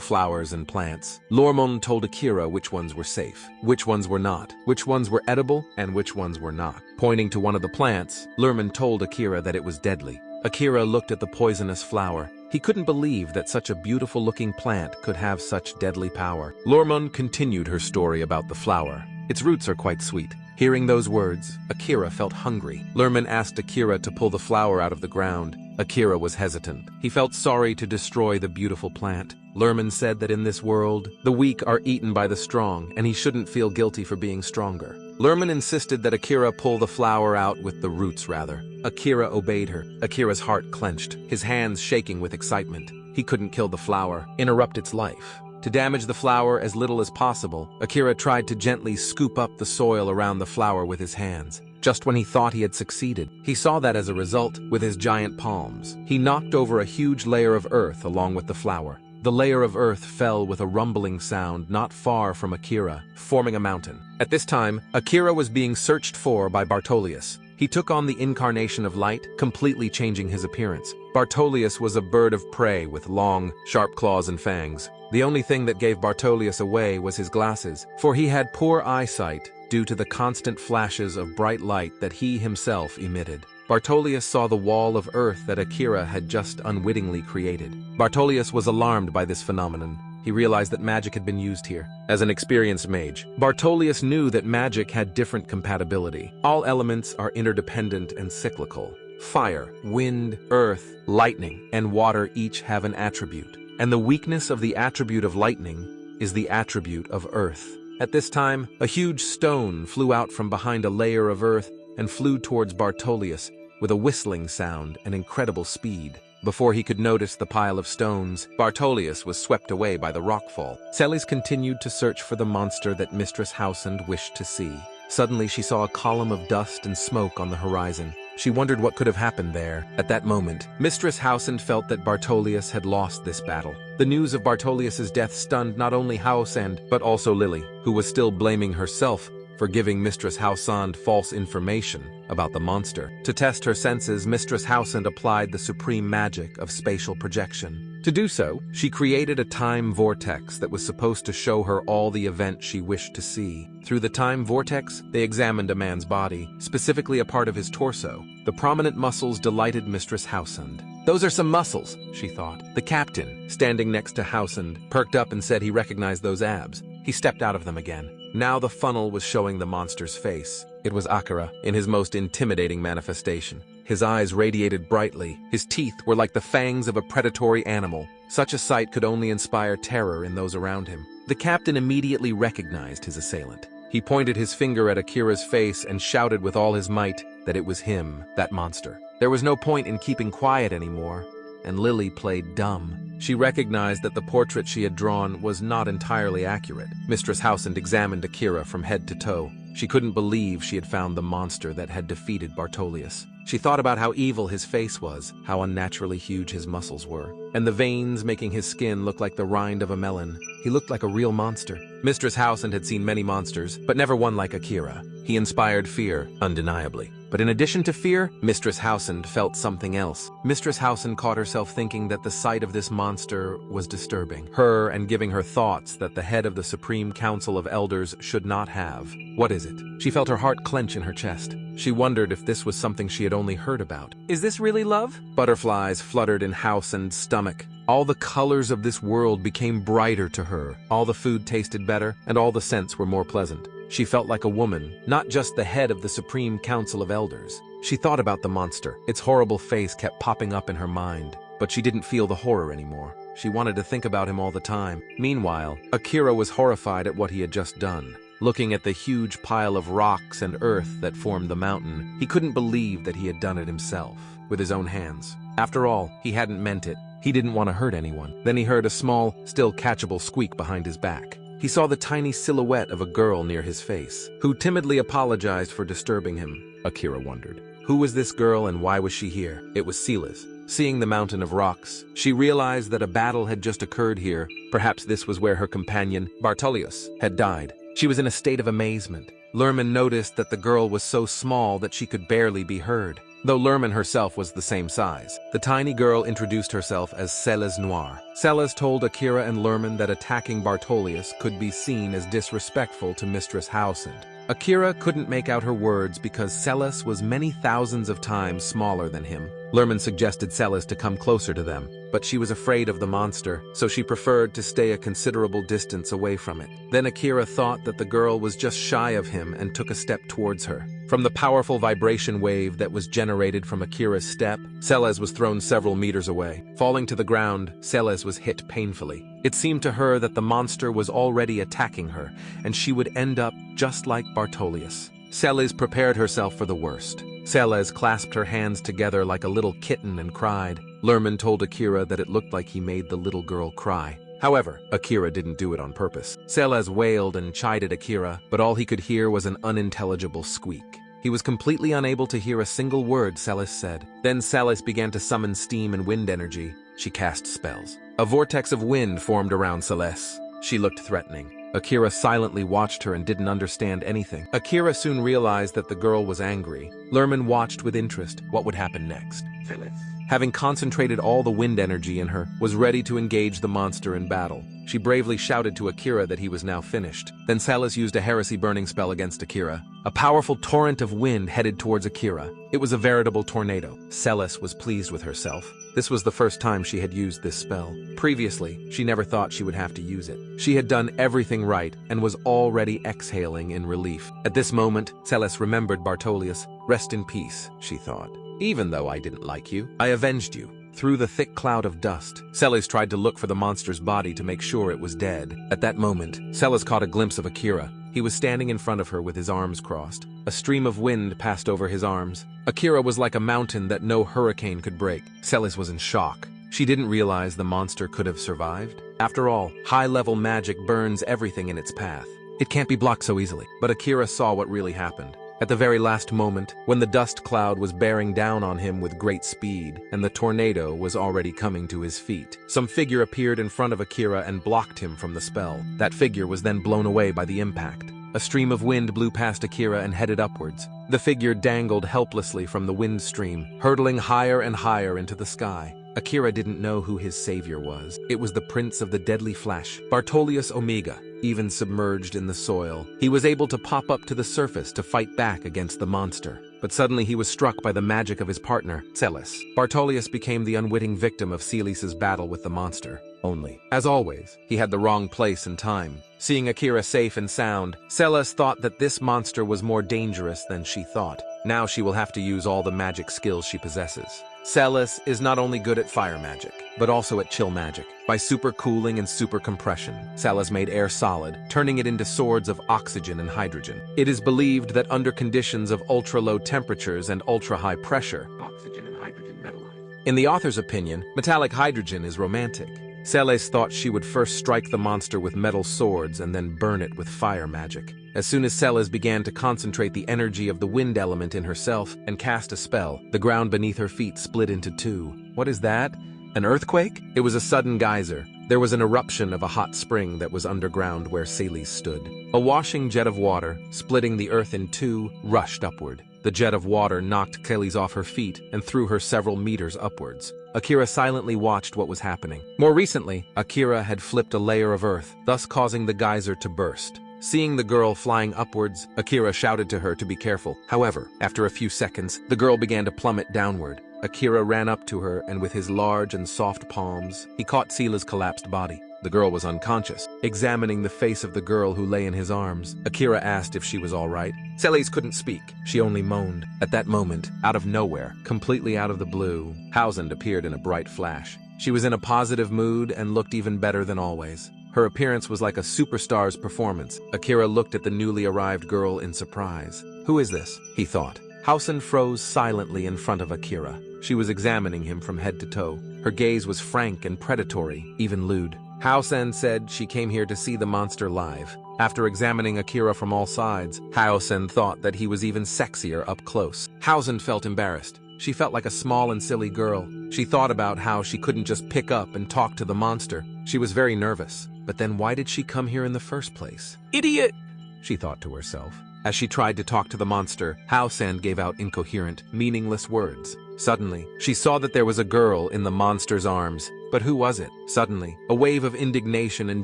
flowers and plants. Lormon told Akira which ones were safe, which ones were not, which ones were edible, and which ones were not. Pointing to one of the plants, Lerman told Akira that it was deadly. Akira looked at the poisonous flower. He couldn't believe that such a beautiful-looking plant could have such deadly power. Lormon continued her story about the flower. Its roots are quite sweet. Hearing those words, Akira felt hungry. Lerman asked Akira to pull the flower out of the ground. Akira was hesitant. He felt sorry to destroy the beautiful plant. Lerman said that in this world, the weak are eaten by the strong, and he shouldn't feel guilty for being stronger. Lerman insisted that Akira pull the flower out with the roots, rather. Akira obeyed her. Akira's heart clenched, his hands shaking with excitement. He couldn't kill the flower, interrupt its life. To damage the flower as little as possible, Akira tried to gently scoop up the soil around the flower with his hands. Just when he thought he had succeeded, he saw that as a result with his giant palms. He knocked over a huge layer of earth along with the flower. The layer of earth fell with a rumbling sound not far from Akira, forming a mountain. At this time, Akira was being searched for by Bartolius. He took on the incarnation of light, completely changing his appearance. Bartolius was a bird of prey with long, sharp claws and fangs. The only thing that gave Bartolius away was his glasses, for he had poor eyesight due to the constant flashes of bright light that he himself emitted. Bartolius saw the wall of earth that Akira had just unwittingly created. Bartolius was alarmed by this phenomenon. He realized that magic had been used here. As an experienced mage, Bartolius knew that magic had different compatibility. All elements are interdependent and cyclical. Fire, wind, earth, lightning, and water each have an attribute. And the weakness of the attribute of lightning is the attribute of earth. At this time, a huge stone flew out from behind a layer of earth and flew towards Bartolius with a whistling sound and incredible speed. Before he could notice the pile of stones, Bartolius was swept away by the rockfall. Celes continued to search for the monster that Mistress Housand wished to see. Suddenly she saw a column of dust and smoke on the horizon. She wondered what could have happened there. At that moment, Mistress Housand felt that Bartolius had lost this battle. The news of Bartolius's death stunned not only Housand, but also Lily, who was still blaming herself for giving Mistress Housand false information about the monster. To test her senses, Mistress Housand applied the supreme magic of spatial projection. To do so, she created a time vortex that was supposed to show her all the events she wished to see. Through the time vortex, they examined a man's body, specifically a part of his torso. The prominent muscles delighted Mistress Housand. "Those are some muscles," she thought. The captain, standing next to Housand, perked up and said he recognized those abs. He stepped out of them again. Now the funnel was showing the monster's face. It was Akira, in his most intimidating manifestation. His eyes radiated brightly. His teeth were like the fangs of a predatory animal. Such a sight could only inspire terror in those around him. The captain immediately recognized his assailant. He pointed his finger at Akira's face and shouted with all his might that it was him, that monster. There was no point in keeping quiet anymore, and Lily played dumb. She recognized that the portrait she had drawn was not entirely accurate. Mistress Housand examined Akira from head to toe. She couldn't believe she had found the monster that had defeated Bartolius. She thought about how evil his face was, how unnaturally huge his muscles were, and the veins making his skin look like the rind of a melon. He looked like a real monster. Mistress Housand had seen many monsters, but never one like Akira. He inspired fear, undeniably. But in addition to fear, Mistress Housand felt something else. Mistress Housand caught herself thinking that the sight of this monster was disturbing her and giving her thoughts that the head of the Supreme Council of Elders should not have. What is it? She felt her heart clench in her chest. She wondered if this was something she had only heard about. Is this really love? Butterflies fluttered in Housand's stomach. All the colors of this world became brighter to her. All the food tasted better, and all the scents were more pleasant. She felt like a woman, not just the head of the Supreme Council of Elders. She thought about the monster. Its horrible face kept popping up in her mind, but she didn't feel the horror anymore. She wanted to think about him all the time. Meanwhile, Akira was horrified at what he had just done. Looking at the huge pile of rocks and earth that formed the mountain, he couldn't believe that he had done it himself, with his own hands. After all, he hadn't meant it. He didn't want to hurt anyone. Then he heard a small, still catchable squeak behind his back. He saw the tiny silhouette of a girl near his face, who timidly apologized for disturbing him. Akira wondered. Who was this girl and why was she here? It was Celes. Seeing the mountain of rocks, she realized that a battle had just occurred here. Perhaps this was where her companion, Bartolius, had died. She was in a state of amazement. Lerman noticed that the girl was so small that she could barely be heard, though Lerman herself was the same size. The tiny girl introduced herself as Celes Noir. Celes told Akira and Lerman that attacking Bartolius could be seen as disrespectful to Mistress Housand. Akira couldn't make out her words because Celes was many thousands of times smaller than him. Lerman suggested Celes to come closer to them, but she was afraid of the monster, so she preferred to stay a considerable distance away from it. Then Akira thought that the girl was just shy of him and took a step towards her. From the powerful vibration wave that was generated from Akira's step, Celes was thrown several meters away. Falling to the ground, Celes was hit painfully. It seemed to her that the monster was already attacking her, and she would end up just like Bartolius. Celes prepared herself for the worst. Celes clasped her hands together like a little kitten and cried. Lerman told Akira that it looked like he made the little girl cry. However, Akira didn't do it on purpose. Celes wailed and chided Akira, but all he could hear was an unintelligible squeak. He was completely unable to hear a single word Celes said. Then Celes began to summon steam and wind energy. She cast spells. A vortex of wind formed around Celes. She looked threatening. Akira silently watched her and didn't understand anything. Akira soon realized that the girl was angry. Lerman watched with interest what would happen next. Celes. Having concentrated all the wind energy in her, was ready to engage the monster in battle. She bravely shouted to Akira that he was now finished. Then Celes used a heresy burning spell against Akira. A powerful torrent of wind headed towards Akira. It was a veritable tornado. Celes was pleased with herself. This was the first time she had used this spell. Previously, she never thought she would have to use it. She had done everything right and was already exhaling in relief. At this moment, Celes remembered Bartolius. Rest in peace, she thought. Even though I didn't like you, I avenged you. Through the thick cloud of dust, Celes tried to look for the monster's body to make sure it was dead. At that moment, Celes caught a glimpse of Akira. He was standing in front of her with his arms crossed. A stream of wind passed over his arms. Akira was like a mountain that no hurricane could break. Celis was in shock. She didn't realize the monster could have survived. After all, high-level magic burns everything in its path. It can't be blocked so easily. But Akira saw what really happened. At the very last moment, when the dust cloud was bearing down on him with great speed, and the tornado was already coming to his feet, some figure appeared in front of Akira and blocked him from the spell. That figure was then blown away by the impact. A stream of wind blew past Akira and headed upwards. The figure dangled helplessly from the wind stream, hurtling higher and higher into the sky. Akira didn't know who his savior was. It was the Prince of the Deadly Flash, Bartolius Omega. Even submerged in the soil, he was able to pop up to the surface to fight back against the monster. But suddenly he was struck by the magic of his partner, Celis. Bartolius became the unwitting victim of Celis's battle with the monster. Only, as always, he had the wrong place and time. Seeing Akira safe and sound, Celis thought that this monster was more dangerous than she thought. Now she will have to use all the magic skills she possesses. Celis is not only good at fire magic, but also at chill magic. By super cooling and super compression, Celis made air solid, turning it into swords of oxygen and hydrogen. It is believed that under conditions of ultra-low temperatures and ultra-high pressure, Oxygen and hydrogen metallize. in the author's opinion, metallic hydrogen is romantic. Celis thought she would first strike the monster with metal swords and then burn it with fire magic. As soon as Celis began to concentrate the energy of the wind element in herself and cast a spell, the ground beneath her feet split into two. What is that? An earthquake? It was a sudden geyser. There was an eruption of a hot spring that was underground where Celis stood. A washing jet of water, splitting the earth in two, rushed upward. The jet of water knocked Celis off her feet and threw her several meters upwards. Akira silently watched what was happening. More recently, Akira had flipped a layer of earth, thus causing the geyser to burst. Seeing the girl flying upwards, Akira shouted to her to be careful. However, after a few seconds, the girl began to plummet downward. Akira ran up to her, and with his large and soft palms, he caught Celis's collapsed body. The girl was unconscious. Examining the face of the girl who lay in his arms, Akira asked if she was all right. Celis couldn't speak. She only moaned. At that moment, out of nowhere, completely out of the blue, Housand appeared in a bright flash. She was in a positive mood and looked even better than always. Her appearance was like a superstar's performance. Akira looked at the newly arrived girl in surprise. Who is this? He thought. Housand froze silently in front of Akira. She was examining him from head to toe. Her gaze was frank and predatory, even lewd. Housand said she came here to see the monster live. After examining Akira from all sides, Housand thought that he was even sexier up close. Housand felt embarrassed. She felt like a small and silly girl. She thought about how she couldn't just pick up and talk to the monster. She was very nervous. But then why did she come here in the first place? Idiot! She thought to herself. As she tried to talk to the monster, Housand gave out incoherent, meaningless words. Suddenly, she saw that there was a girl in the monster's arms. But who was it? Suddenly, a wave of indignation and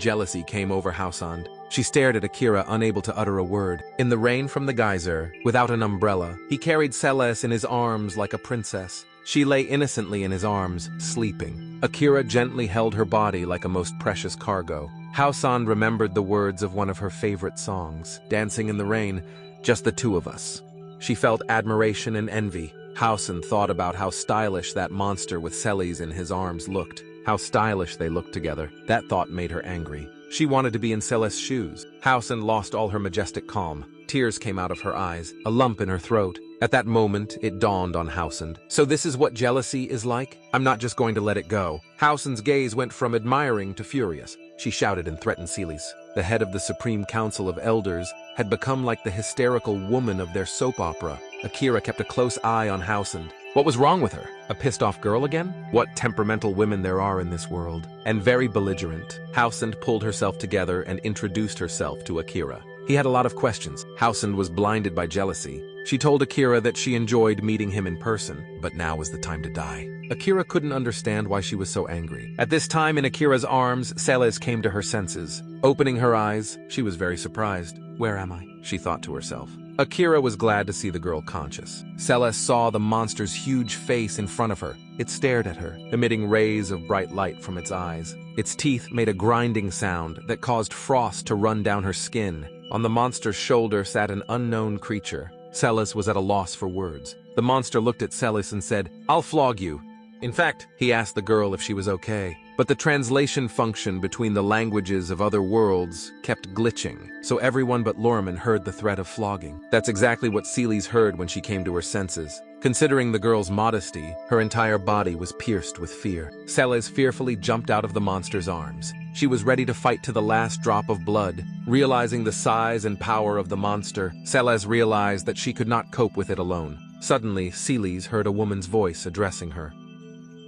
jealousy came over Housand. She stared at Akira, unable to utter a word. In the rain from the geyser, without an umbrella, he carried Celis in his arms like a princess. She lay innocently in his arms, sleeping. Akira gently held her body like a most precious cargo. Housand remembered the words of one of her favorite songs, Dancing in the Rain, just the two of us. She felt admiration and envy. Housand thought about how stylish that monster with Celis in his arms looked. How stylish they looked together. That thought made her angry. She wanted to be in Celis' shoes. Housand lost all her majestic calm. Tears came out of her eyes, a lump in her throat. At that moment, it dawned on Housand. So this is what jealousy is like? I'm not just going to let it go. Housand's gaze went from admiring to furious. She shouted and threatened Celis. The head of the Supreme Council of Elders had become like the hysterical woman of their soap opera. Akira kept a close eye on Housand. What was wrong with her? A pissed-off girl again? What temperamental women there are in this world. And very belligerent, Housand pulled herself together and introduced herself to Akira. He had a lot of questions. Housand was blinded by jealousy. She told Akira that she enjoyed meeting him in person, but now was the time to die. Akira couldn't understand why she was so angry. At this time in Akira's arms, Celis came to her senses. Opening her eyes, she was very surprised. Where am I? She thought to herself. Akira was glad to see the girl conscious. Celis saw the monster's huge face in front of her. It stared at her, emitting rays of bright light from its eyes. Its teeth made a grinding sound that caused frost to run down her skin. On the monster's shoulder sat an unknown creature. Celis was at a loss for words. The monster looked at Celis and said, "I'll flog you." In fact, he asked the girl if she was okay. But the translation function between the languages of other worlds kept glitching, so everyone but Lorman heard the threat of flogging. That's exactly what Celes heard when she came to her senses. Considering the girl's modesty, her entire body was pierced with fear. Celes fearfully jumped out of the monster's arms. She was ready to fight to the last drop of blood. Realizing the size and power of the monster, Celes realized that she could not cope with it alone. Suddenly, Celes heard a woman's voice addressing her.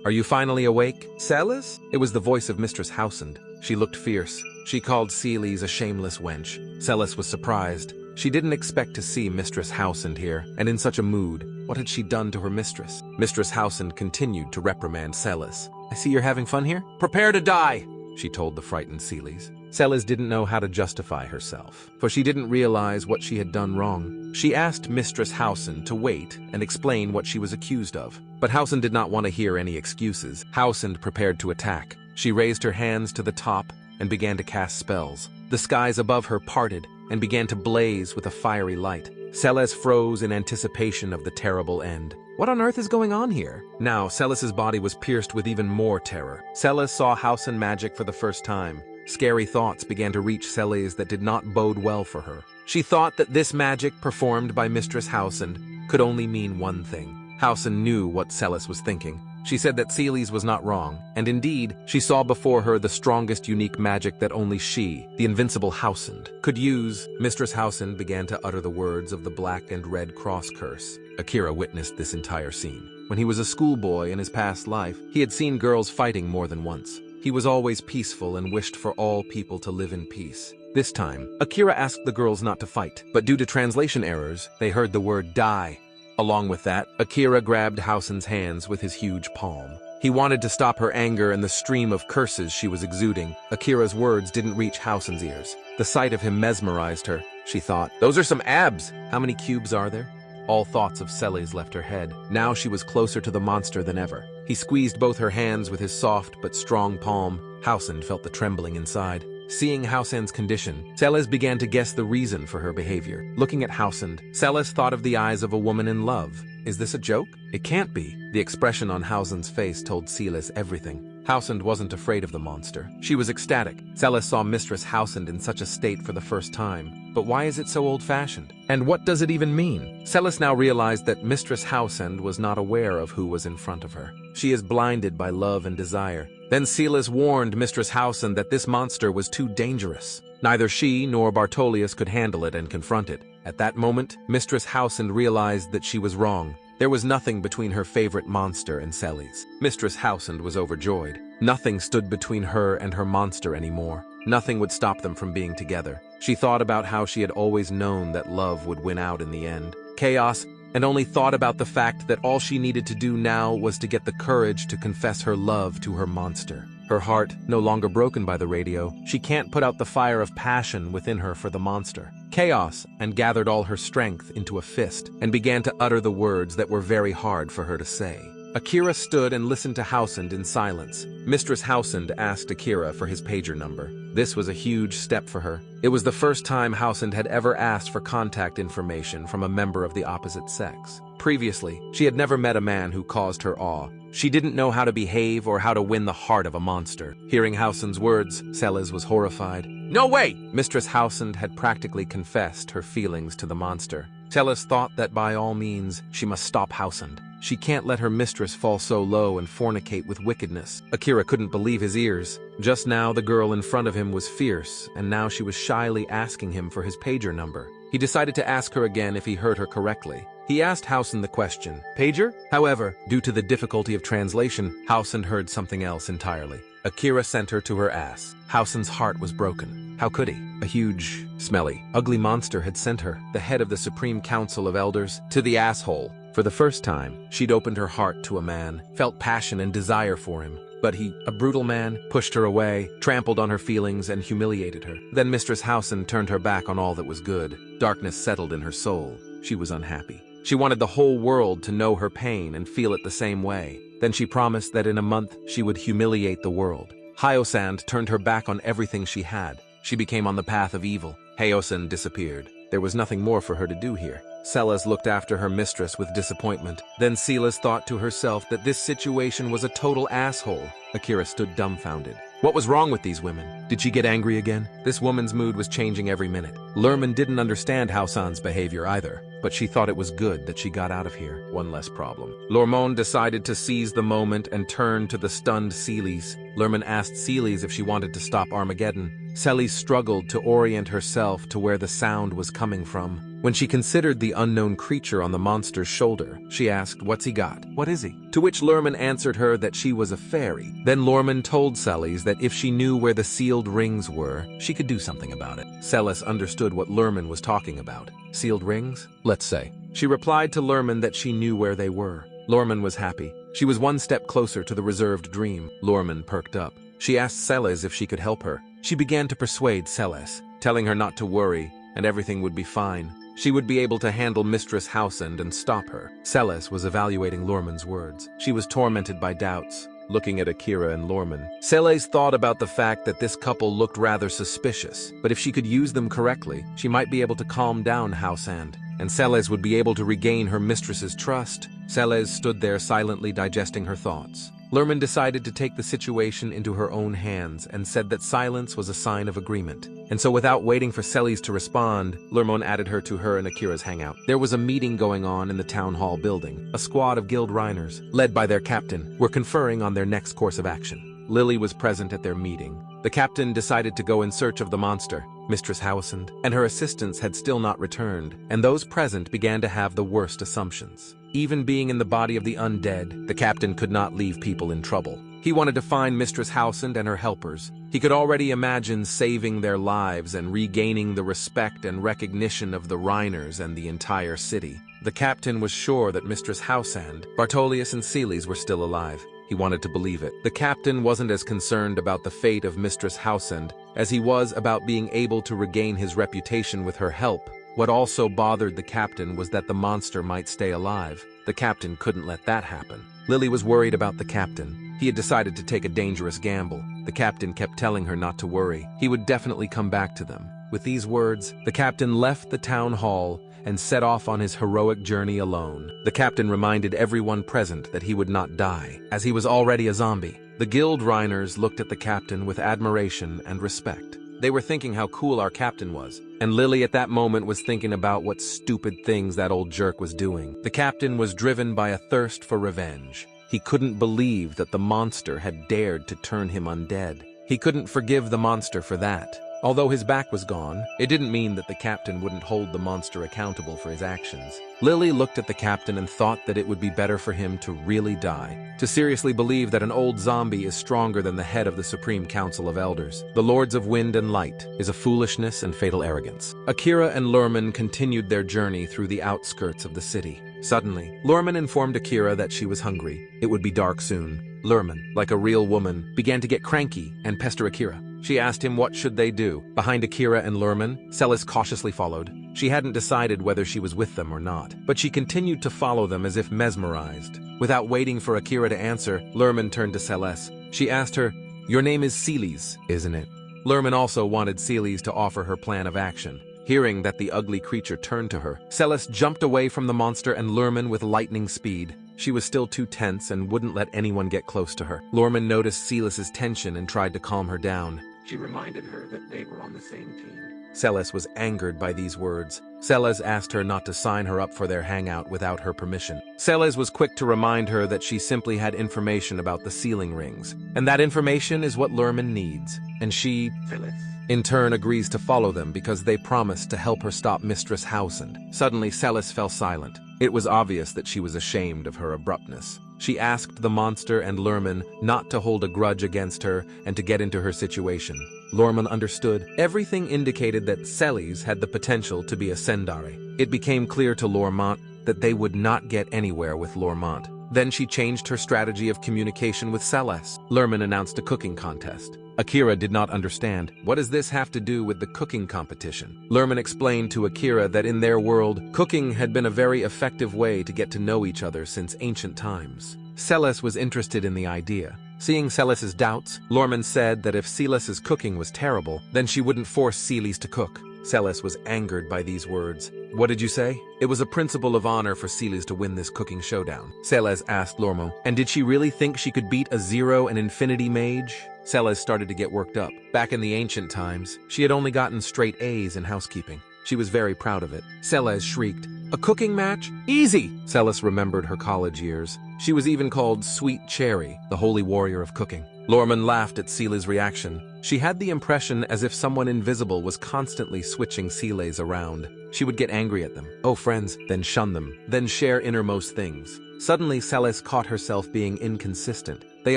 "Are you finally awake, Celes?" It was the voice of Mistress Housand. She looked fierce. She called Celes a shameless wench. Celes was surprised. She didn't expect to see Mistress Housand here, and in such a mood. What had she done to her mistress? Mistress Housand continued to reprimand Celes. "I see you're having fun here? Prepare to die!" she told the frightened Celes. Celes didn't know how to justify herself, for she didn't realize what she had done wrong. She asked Mistress Housand to wait and explain what she was accused of. But Housand did not want to hear any excuses. Housand prepared to attack. She raised her hands to the top and began to cast spells. The skies above her parted and began to blaze with a fiery light. Celes froze in anticipation of the terrible end. What on earth is going on here? Now, Celes's body was pierced with even more terror. Celes saw Housand magic for the first time. Scary thoughts began to reach Celes that did not bode well for her. She thought that this magic performed by Mistress Housand could only mean one thing. Housand knew what Celes was thinking. She said that Celes was not wrong, and indeed, she saw before her the strongest unique magic that only she, the invincible Housand, could use. Mistress Housand began to utter the words of the black and red cross curse. Akira witnessed this entire scene. When he was a schoolboy in his past life, he had seen girls fighting more than once. He was always peaceful and wished for all people to live in peace. This time, Akira asked the girls not to fight, but due to translation errors, they heard the word die. Along with that, Akira grabbed Housand's hands with his huge palm. He wanted to stop her anger and the stream of curses she was exuding. Akira's words didn't reach Housand's ears. The sight of him mesmerized her. She thought, "Those are some abs! How many cubes are there?" All thoughts of Celes left her head. Now she was closer to the monster than ever. He squeezed both her hands with his soft but strong palm. Housand felt the trembling inside. Seeing Housand's condition, Celes began to guess the reason for her behavior. Looking at Housand, Celes thought of the eyes of a woman in love. Is this a joke? It can't be. The expression on Housand's face told Celes everything. Housand wasn't afraid of the monster. She was ecstatic. Celes saw Mistress Housand in such a state for the first time. But why is it so old-fashioned? And what does it even mean? Celes now realized that Mistress Housand was not aware of who was in front of her. She is blinded by love and desire. Then Celes warned Mistress Housand that this monster was too dangerous. Neither she nor Bartolius could handle it and confront it. At that moment, Mistress Housand realized that she was wrong. There was nothing between her favorite monster and Celes. Mistress Housand was overjoyed. Nothing stood between her and her monster anymore. Nothing would stop them from being together. She thought about how she had always known that love would win out in the end. Chaos, and only thought about the fact that all she needed to do now was to get the courage to confess her love to her monster. Her heart, no longer broken by the radio, she can't put out the fire of passion within her for the monster. Chaos, and gathered all her strength into a fist, and began to utter the words that were very hard for her to say. Akira stood and listened to Housand in silence. Mistress Housand asked Akira for his pager number. This was a huge step for her. It was the first time Housand had ever asked for contact information from a member of the opposite sex. Previously, she had never met a man who caused her awe. She didn't know how to behave or how to win the heart of a monster. Hearing Housand's words, Celes was horrified. "No way!" Mistress Housand had practically confessed her feelings to the monster. Celes thought that by all means, she must stop Housand. She can't let her mistress fall so low and fornicate with wickedness. Akira couldn't believe his ears. Just now the girl in front of him was fierce, and now she was shyly asking him for his pager number. He decided to ask her again if he heard her correctly. He asked Housand the question, "Pager?" However, due to the difficulty of translation, Housand heard something else entirely. Akira sent her to her ass. Housand's heart was broken. How could he? A huge, smelly, ugly monster had sent her, the head of the Supreme Council of Elders, to the asshole. For the first time, she'd opened her heart to a man, felt passion and desire for him. But he, a brutal man, pushed her away, trampled on her feelings, and humiliated her. Then Mistress Housand turned her back on all that was good. Darkness settled in her soul. She was unhappy. She wanted the whole world to know her pain and feel it the same way. Then she promised that in a month she would humiliate the world. Hyosand turned her back on everything she had. She became on the path of evil. Hyosand disappeared. There was nothing more for her to do here. Celes looked after her mistress with disappointment. Then Celes thought to herself that this situation was a total asshole. Akira stood dumbfounded. What was wrong with these women? Did she get angry again? This woman's mood was changing every minute. Lerman didn't understand Hao-san's behavior either, but she thought it was good that she got out of here. One less problem. Lormon decided to seize the moment and turn to the stunned Celes. Lerman asked Celes if she wanted to stop Armageddon. Celes struggled to orient herself to where the sound was coming from. When she considered the unknown creature on the monster's shoulder, she asked, "What's he got? What is he?" To which Lerman answered her that she was a fairy. Then Lorman told Celes that if she knew where the sealed rings were, she could do something about it. Celes understood what Lerman was talking about. Sealed rings? Let's say. She replied to Lerman that she knew where they were. Lorman was happy. She was one step closer to the reserved dream. Lorman perked up. She asked Celes if she could help her. She began to persuade Celes, telling her not to worry, and everything would be fine. She would be able to handle Mistress Housen and stop her. Celes was evaluating Lorman's words. She was tormented by doubts, looking at Akira and Lorman. Celes thought about the fact that this couple looked rather suspicious, but if she could use them correctly, she might be able to calm down Housen, and Celes would be able to regain her mistress's trust. Celes stood there silently digesting her thoughts. Lerman decided to take the situation into her own hands and said that silence was a sign of agreement. And so without waiting for Celes to respond, Lermon added her to her and Akira's hangout. There was a meeting going on in the town hall building. A squad of guild Rhiners, led by their captain, were conferring on their next course of action. Lily was present at their meeting. The captain decided to go in search of the monster. Mistress Housen and her assistants had still not returned, and those present began to have the worst assumptions. Even being in the body of the undead, the captain could not leave people in trouble. He wanted to find Mistress Housen and her helpers. He could already imagine saving their lives and regaining the respect and recognition of the Rhiners and the entire city. The captain was sure that Mistress Housen, Bartolius and Celes were still alive. He wanted to believe it. The captain wasn't as concerned about the fate of Mistress Housen as he was about being able to regain his reputation with her help. What also bothered the captain was that the monster might stay alive. The captain couldn't let that happen. Lily was worried about the captain. He had decided to take a dangerous gamble. The captain kept telling her not to worry. He would definitely come back to them. With these words, the captain left the town hall and set off on his heroic journey alone. The captain reminded everyone present that he would not die, as he was already a zombie. The guild Rhiners looked at the captain with admiration and respect. They were thinking how cool our captain was, and Lily at that moment was thinking about what stupid things that old jerk was doing. The captain was driven by a thirst for revenge. He couldn't believe that the monster had dared to turn him undead. He couldn't forgive the monster for that. Although his back was gone, it didn't mean that the captain wouldn't hold the monster accountable for his actions. Lily looked at the captain and thought that it would be better for him to really die. To seriously believe that an old zombie is stronger than the head of the Supreme Council of Elders, the Lords of Wind and Light, is a foolishness and fatal arrogance. Akira and Lerman continued their journey through the outskirts of the city. Suddenly, Lerman informed Akira that she was hungry. It would be dark soon. Lerman, like a real woman, began to get cranky and pester Akira. She asked him what should they do. Behind Akira and Lerman, Celes cautiously followed. She hadn't decided whether she was with them or not, but she continued to follow them as if mesmerized. Without waiting for Akira to answer, Lerman turned to Celes. She asked her, "Your name is Celes, isn't it?" Lerman also wanted Celes to offer her plan of action. Hearing that the ugly creature turned to her, Celes jumped away from the monster and Lerman with lightning speed. She was still too tense and wouldn't let anyone get close to her. Lerman noticed Celes's tension and tried to calm her down. She reminded her that they were on the same team. Celes was angered by these words. Celes asked her not to sign her up for their hangout without her permission. Celes was quick to remind her that she simply had information about the sealing rings, and that information is what Lerman needs. And she, Celes, in turn, agrees to follow them because they promised to help her stop Mistress Housen. Suddenly, Celes fell silent. It was obvious that she was ashamed of her abruptness. She asked the monster and Lerman not to hold a grudge against her and to get into her situation. Lerman understood. Everything indicated that Celes had the potential to be a Sendari. It became clear to Lormont that they would not get anywhere with Lormont. Then she changed her strategy of communication with Celes. Lerman announced a cooking contest. Akira did not understand. What does this have to do with the cooking competition? Lerman explained to Akira that in their world, cooking had been a very effective way to get to know each other since ancient times. Celes was interested in the idea. Seeing Celes's doubts, Lerman said that if Celes's cooking was terrible, then she wouldn't force Celes to cook. Celes was angered by these words. What did you say? It was a principle of honor for Celes to win this cooking showdown. Celes asked Lormo, and did she really think she could beat a zero and infinity mage? Celes started to get worked up. Back in the ancient times, she had only gotten straight A's in housekeeping. She was very proud of it. Celes shrieked, "A cooking match? Easy!" Celes remembered her college years. She was even called Sweet Cherry, the holy warrior of cooking. Lorman laughed at Cele's reaction. She had the impression as if someone invisible was constantly switching Cele's around. She would get angry at them. Oh, friends, then shun them, then share innermost things. Suddenly, Celes caught herself being inconsistent. They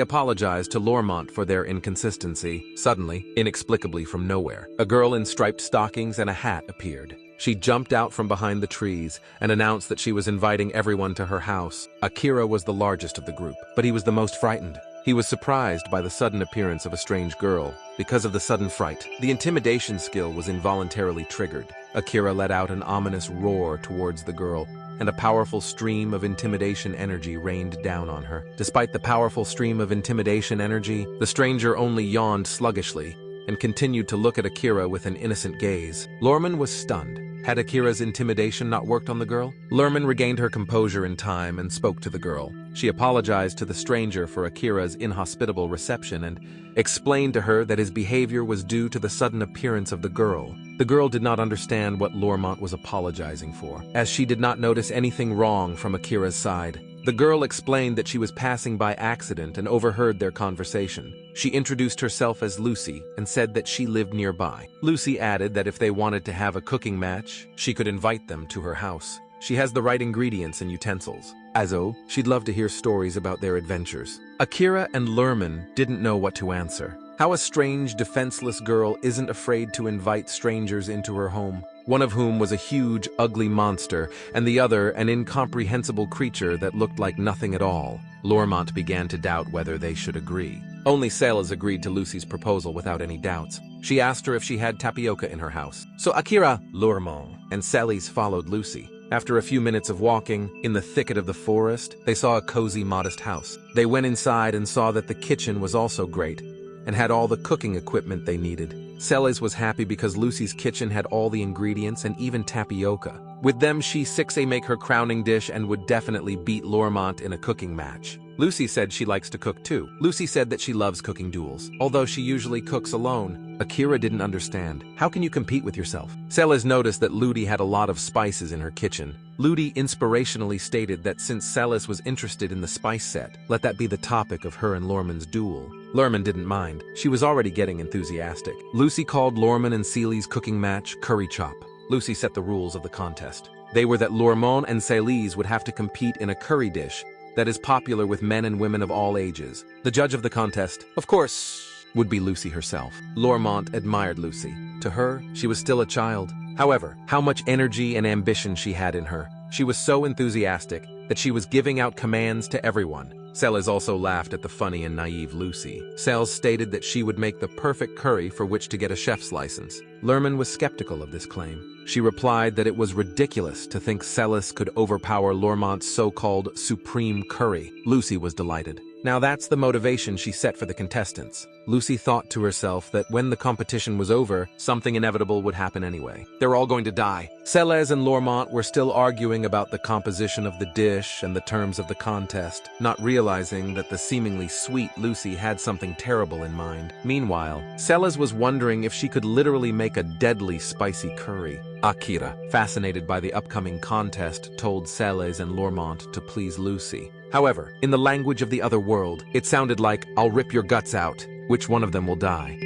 apologized to Lormont for their inconsistency. Suddenly, inexplicably from nowhere, a girl in striped stockings and a hat appeared. She jumped out from behind the trees and announced that she was inviting everyone to her house. Akira was the largest of the group, but he was the most frightened. He was surprised by the sudden appearance of a strange girl. Because of the sudden fright, the intimidation skill was involuntarily triggered. Akira let out an ominous roar towards the girl, and a powerful stream of intimidation energy rained down on her. Despite the powerful stream of intimidation energy, the stranger only yawned sluggishly and continued to look at Akira with an innocent gaze. Lorman was stunned. Had Akira's intimidation not worked on the girl? Lorman regained her composure in time and spoke to the girl. She apologized to the stranger for Akira's inhospitable reception and explained to her that his behavior was due to the sudden appearance of the girl. The girl did not understand what Lormont was apologizing for, as she did not notice anything wrong from Akira's side. The girl explained that she was passing by accident and overheard their conversation. She introduced herself as Lucy and said that she lived nearby. Lucy added that if they wanted to have a cooking match, she could invite them to her house. She has the right ingredients and utensils. Also, she'd love to hear stories about their adventures. Akira and Lurman didn't know what to answer. How a strange, defenseless girl isn't afraid to invite strangers into her home, one of whom was a huge, ugly monster, and the other an incomprehensible creature that looked like nothing at all. Lormont began to doubt whether they should agree. Only Celes agreed to Lucy's proposal without any doubts. She asked her if she had tapioca in her house. So Akira, Lormont, and Celes followed Lucy. After a few minutes of walking, in the thicket of the forest, they saw a cozy, modest house. They went inside and saw that the kitchen was also great, and had all the cooking equipment they needed. Celes was happy because Lucy's kitchen had all the ingredients and even tapioca. With them, she 6A make her crowning dish and would definitely beat Lormont in a cooking match. Lucy said she likes to cook too. Lucy said that she loves cooking duels, although she usually cooks alone. Akira didn't understand. How can you compete with yourself? Celes noticed that Ludi had a lot of spices in her kitchen. Ludi inspirationally stated that since Celes was interested in the spice set, let that be the topic of her and Lorman's duel. Lorman didn't mind. She was already getting enthusiastic. Lucy called Lorman and Cele's cooking match Curry Chop. Lucy set the rules of the contest. They were that Lormont and Celes would have to compete in a curry dish that is popular with men and women of all ages. The judge of the contest, of course, would be Lucy herself. Lormont admired Lucy. To her, she was still a child. However, how much energy and ambition she had in her. She was so enthusiastic that she was giving out commands to everyone. Celes also laughed at the funny and naive Lucy. Celes stated that she would make the perfect curry for which to get a chef's license. Lurman was skeptical of this claim. She replied that it was ridiculous to think Celes could overpower Lormont's so-called supreme curry. Lucy was delighted. Now that's the motivation she set for the contestants. Lucy thought to herself that when the competition was over, something inevitable would happen anyway. They're all going to die. Celes and Lormont were still arguing about the composition of the dish and the terms of the contest, not realizing that the seemingly sweet Lucy had something terrible in mind. Meanwhile, Celes was wondering if she could literally make a deadly spicy curry. Akira, fascinated by the upcoming contest, told Celes and Lormont to please Lucy. However, in the language of the other world, it sounded like, "I'll rip your guts out. Which one of them will die?"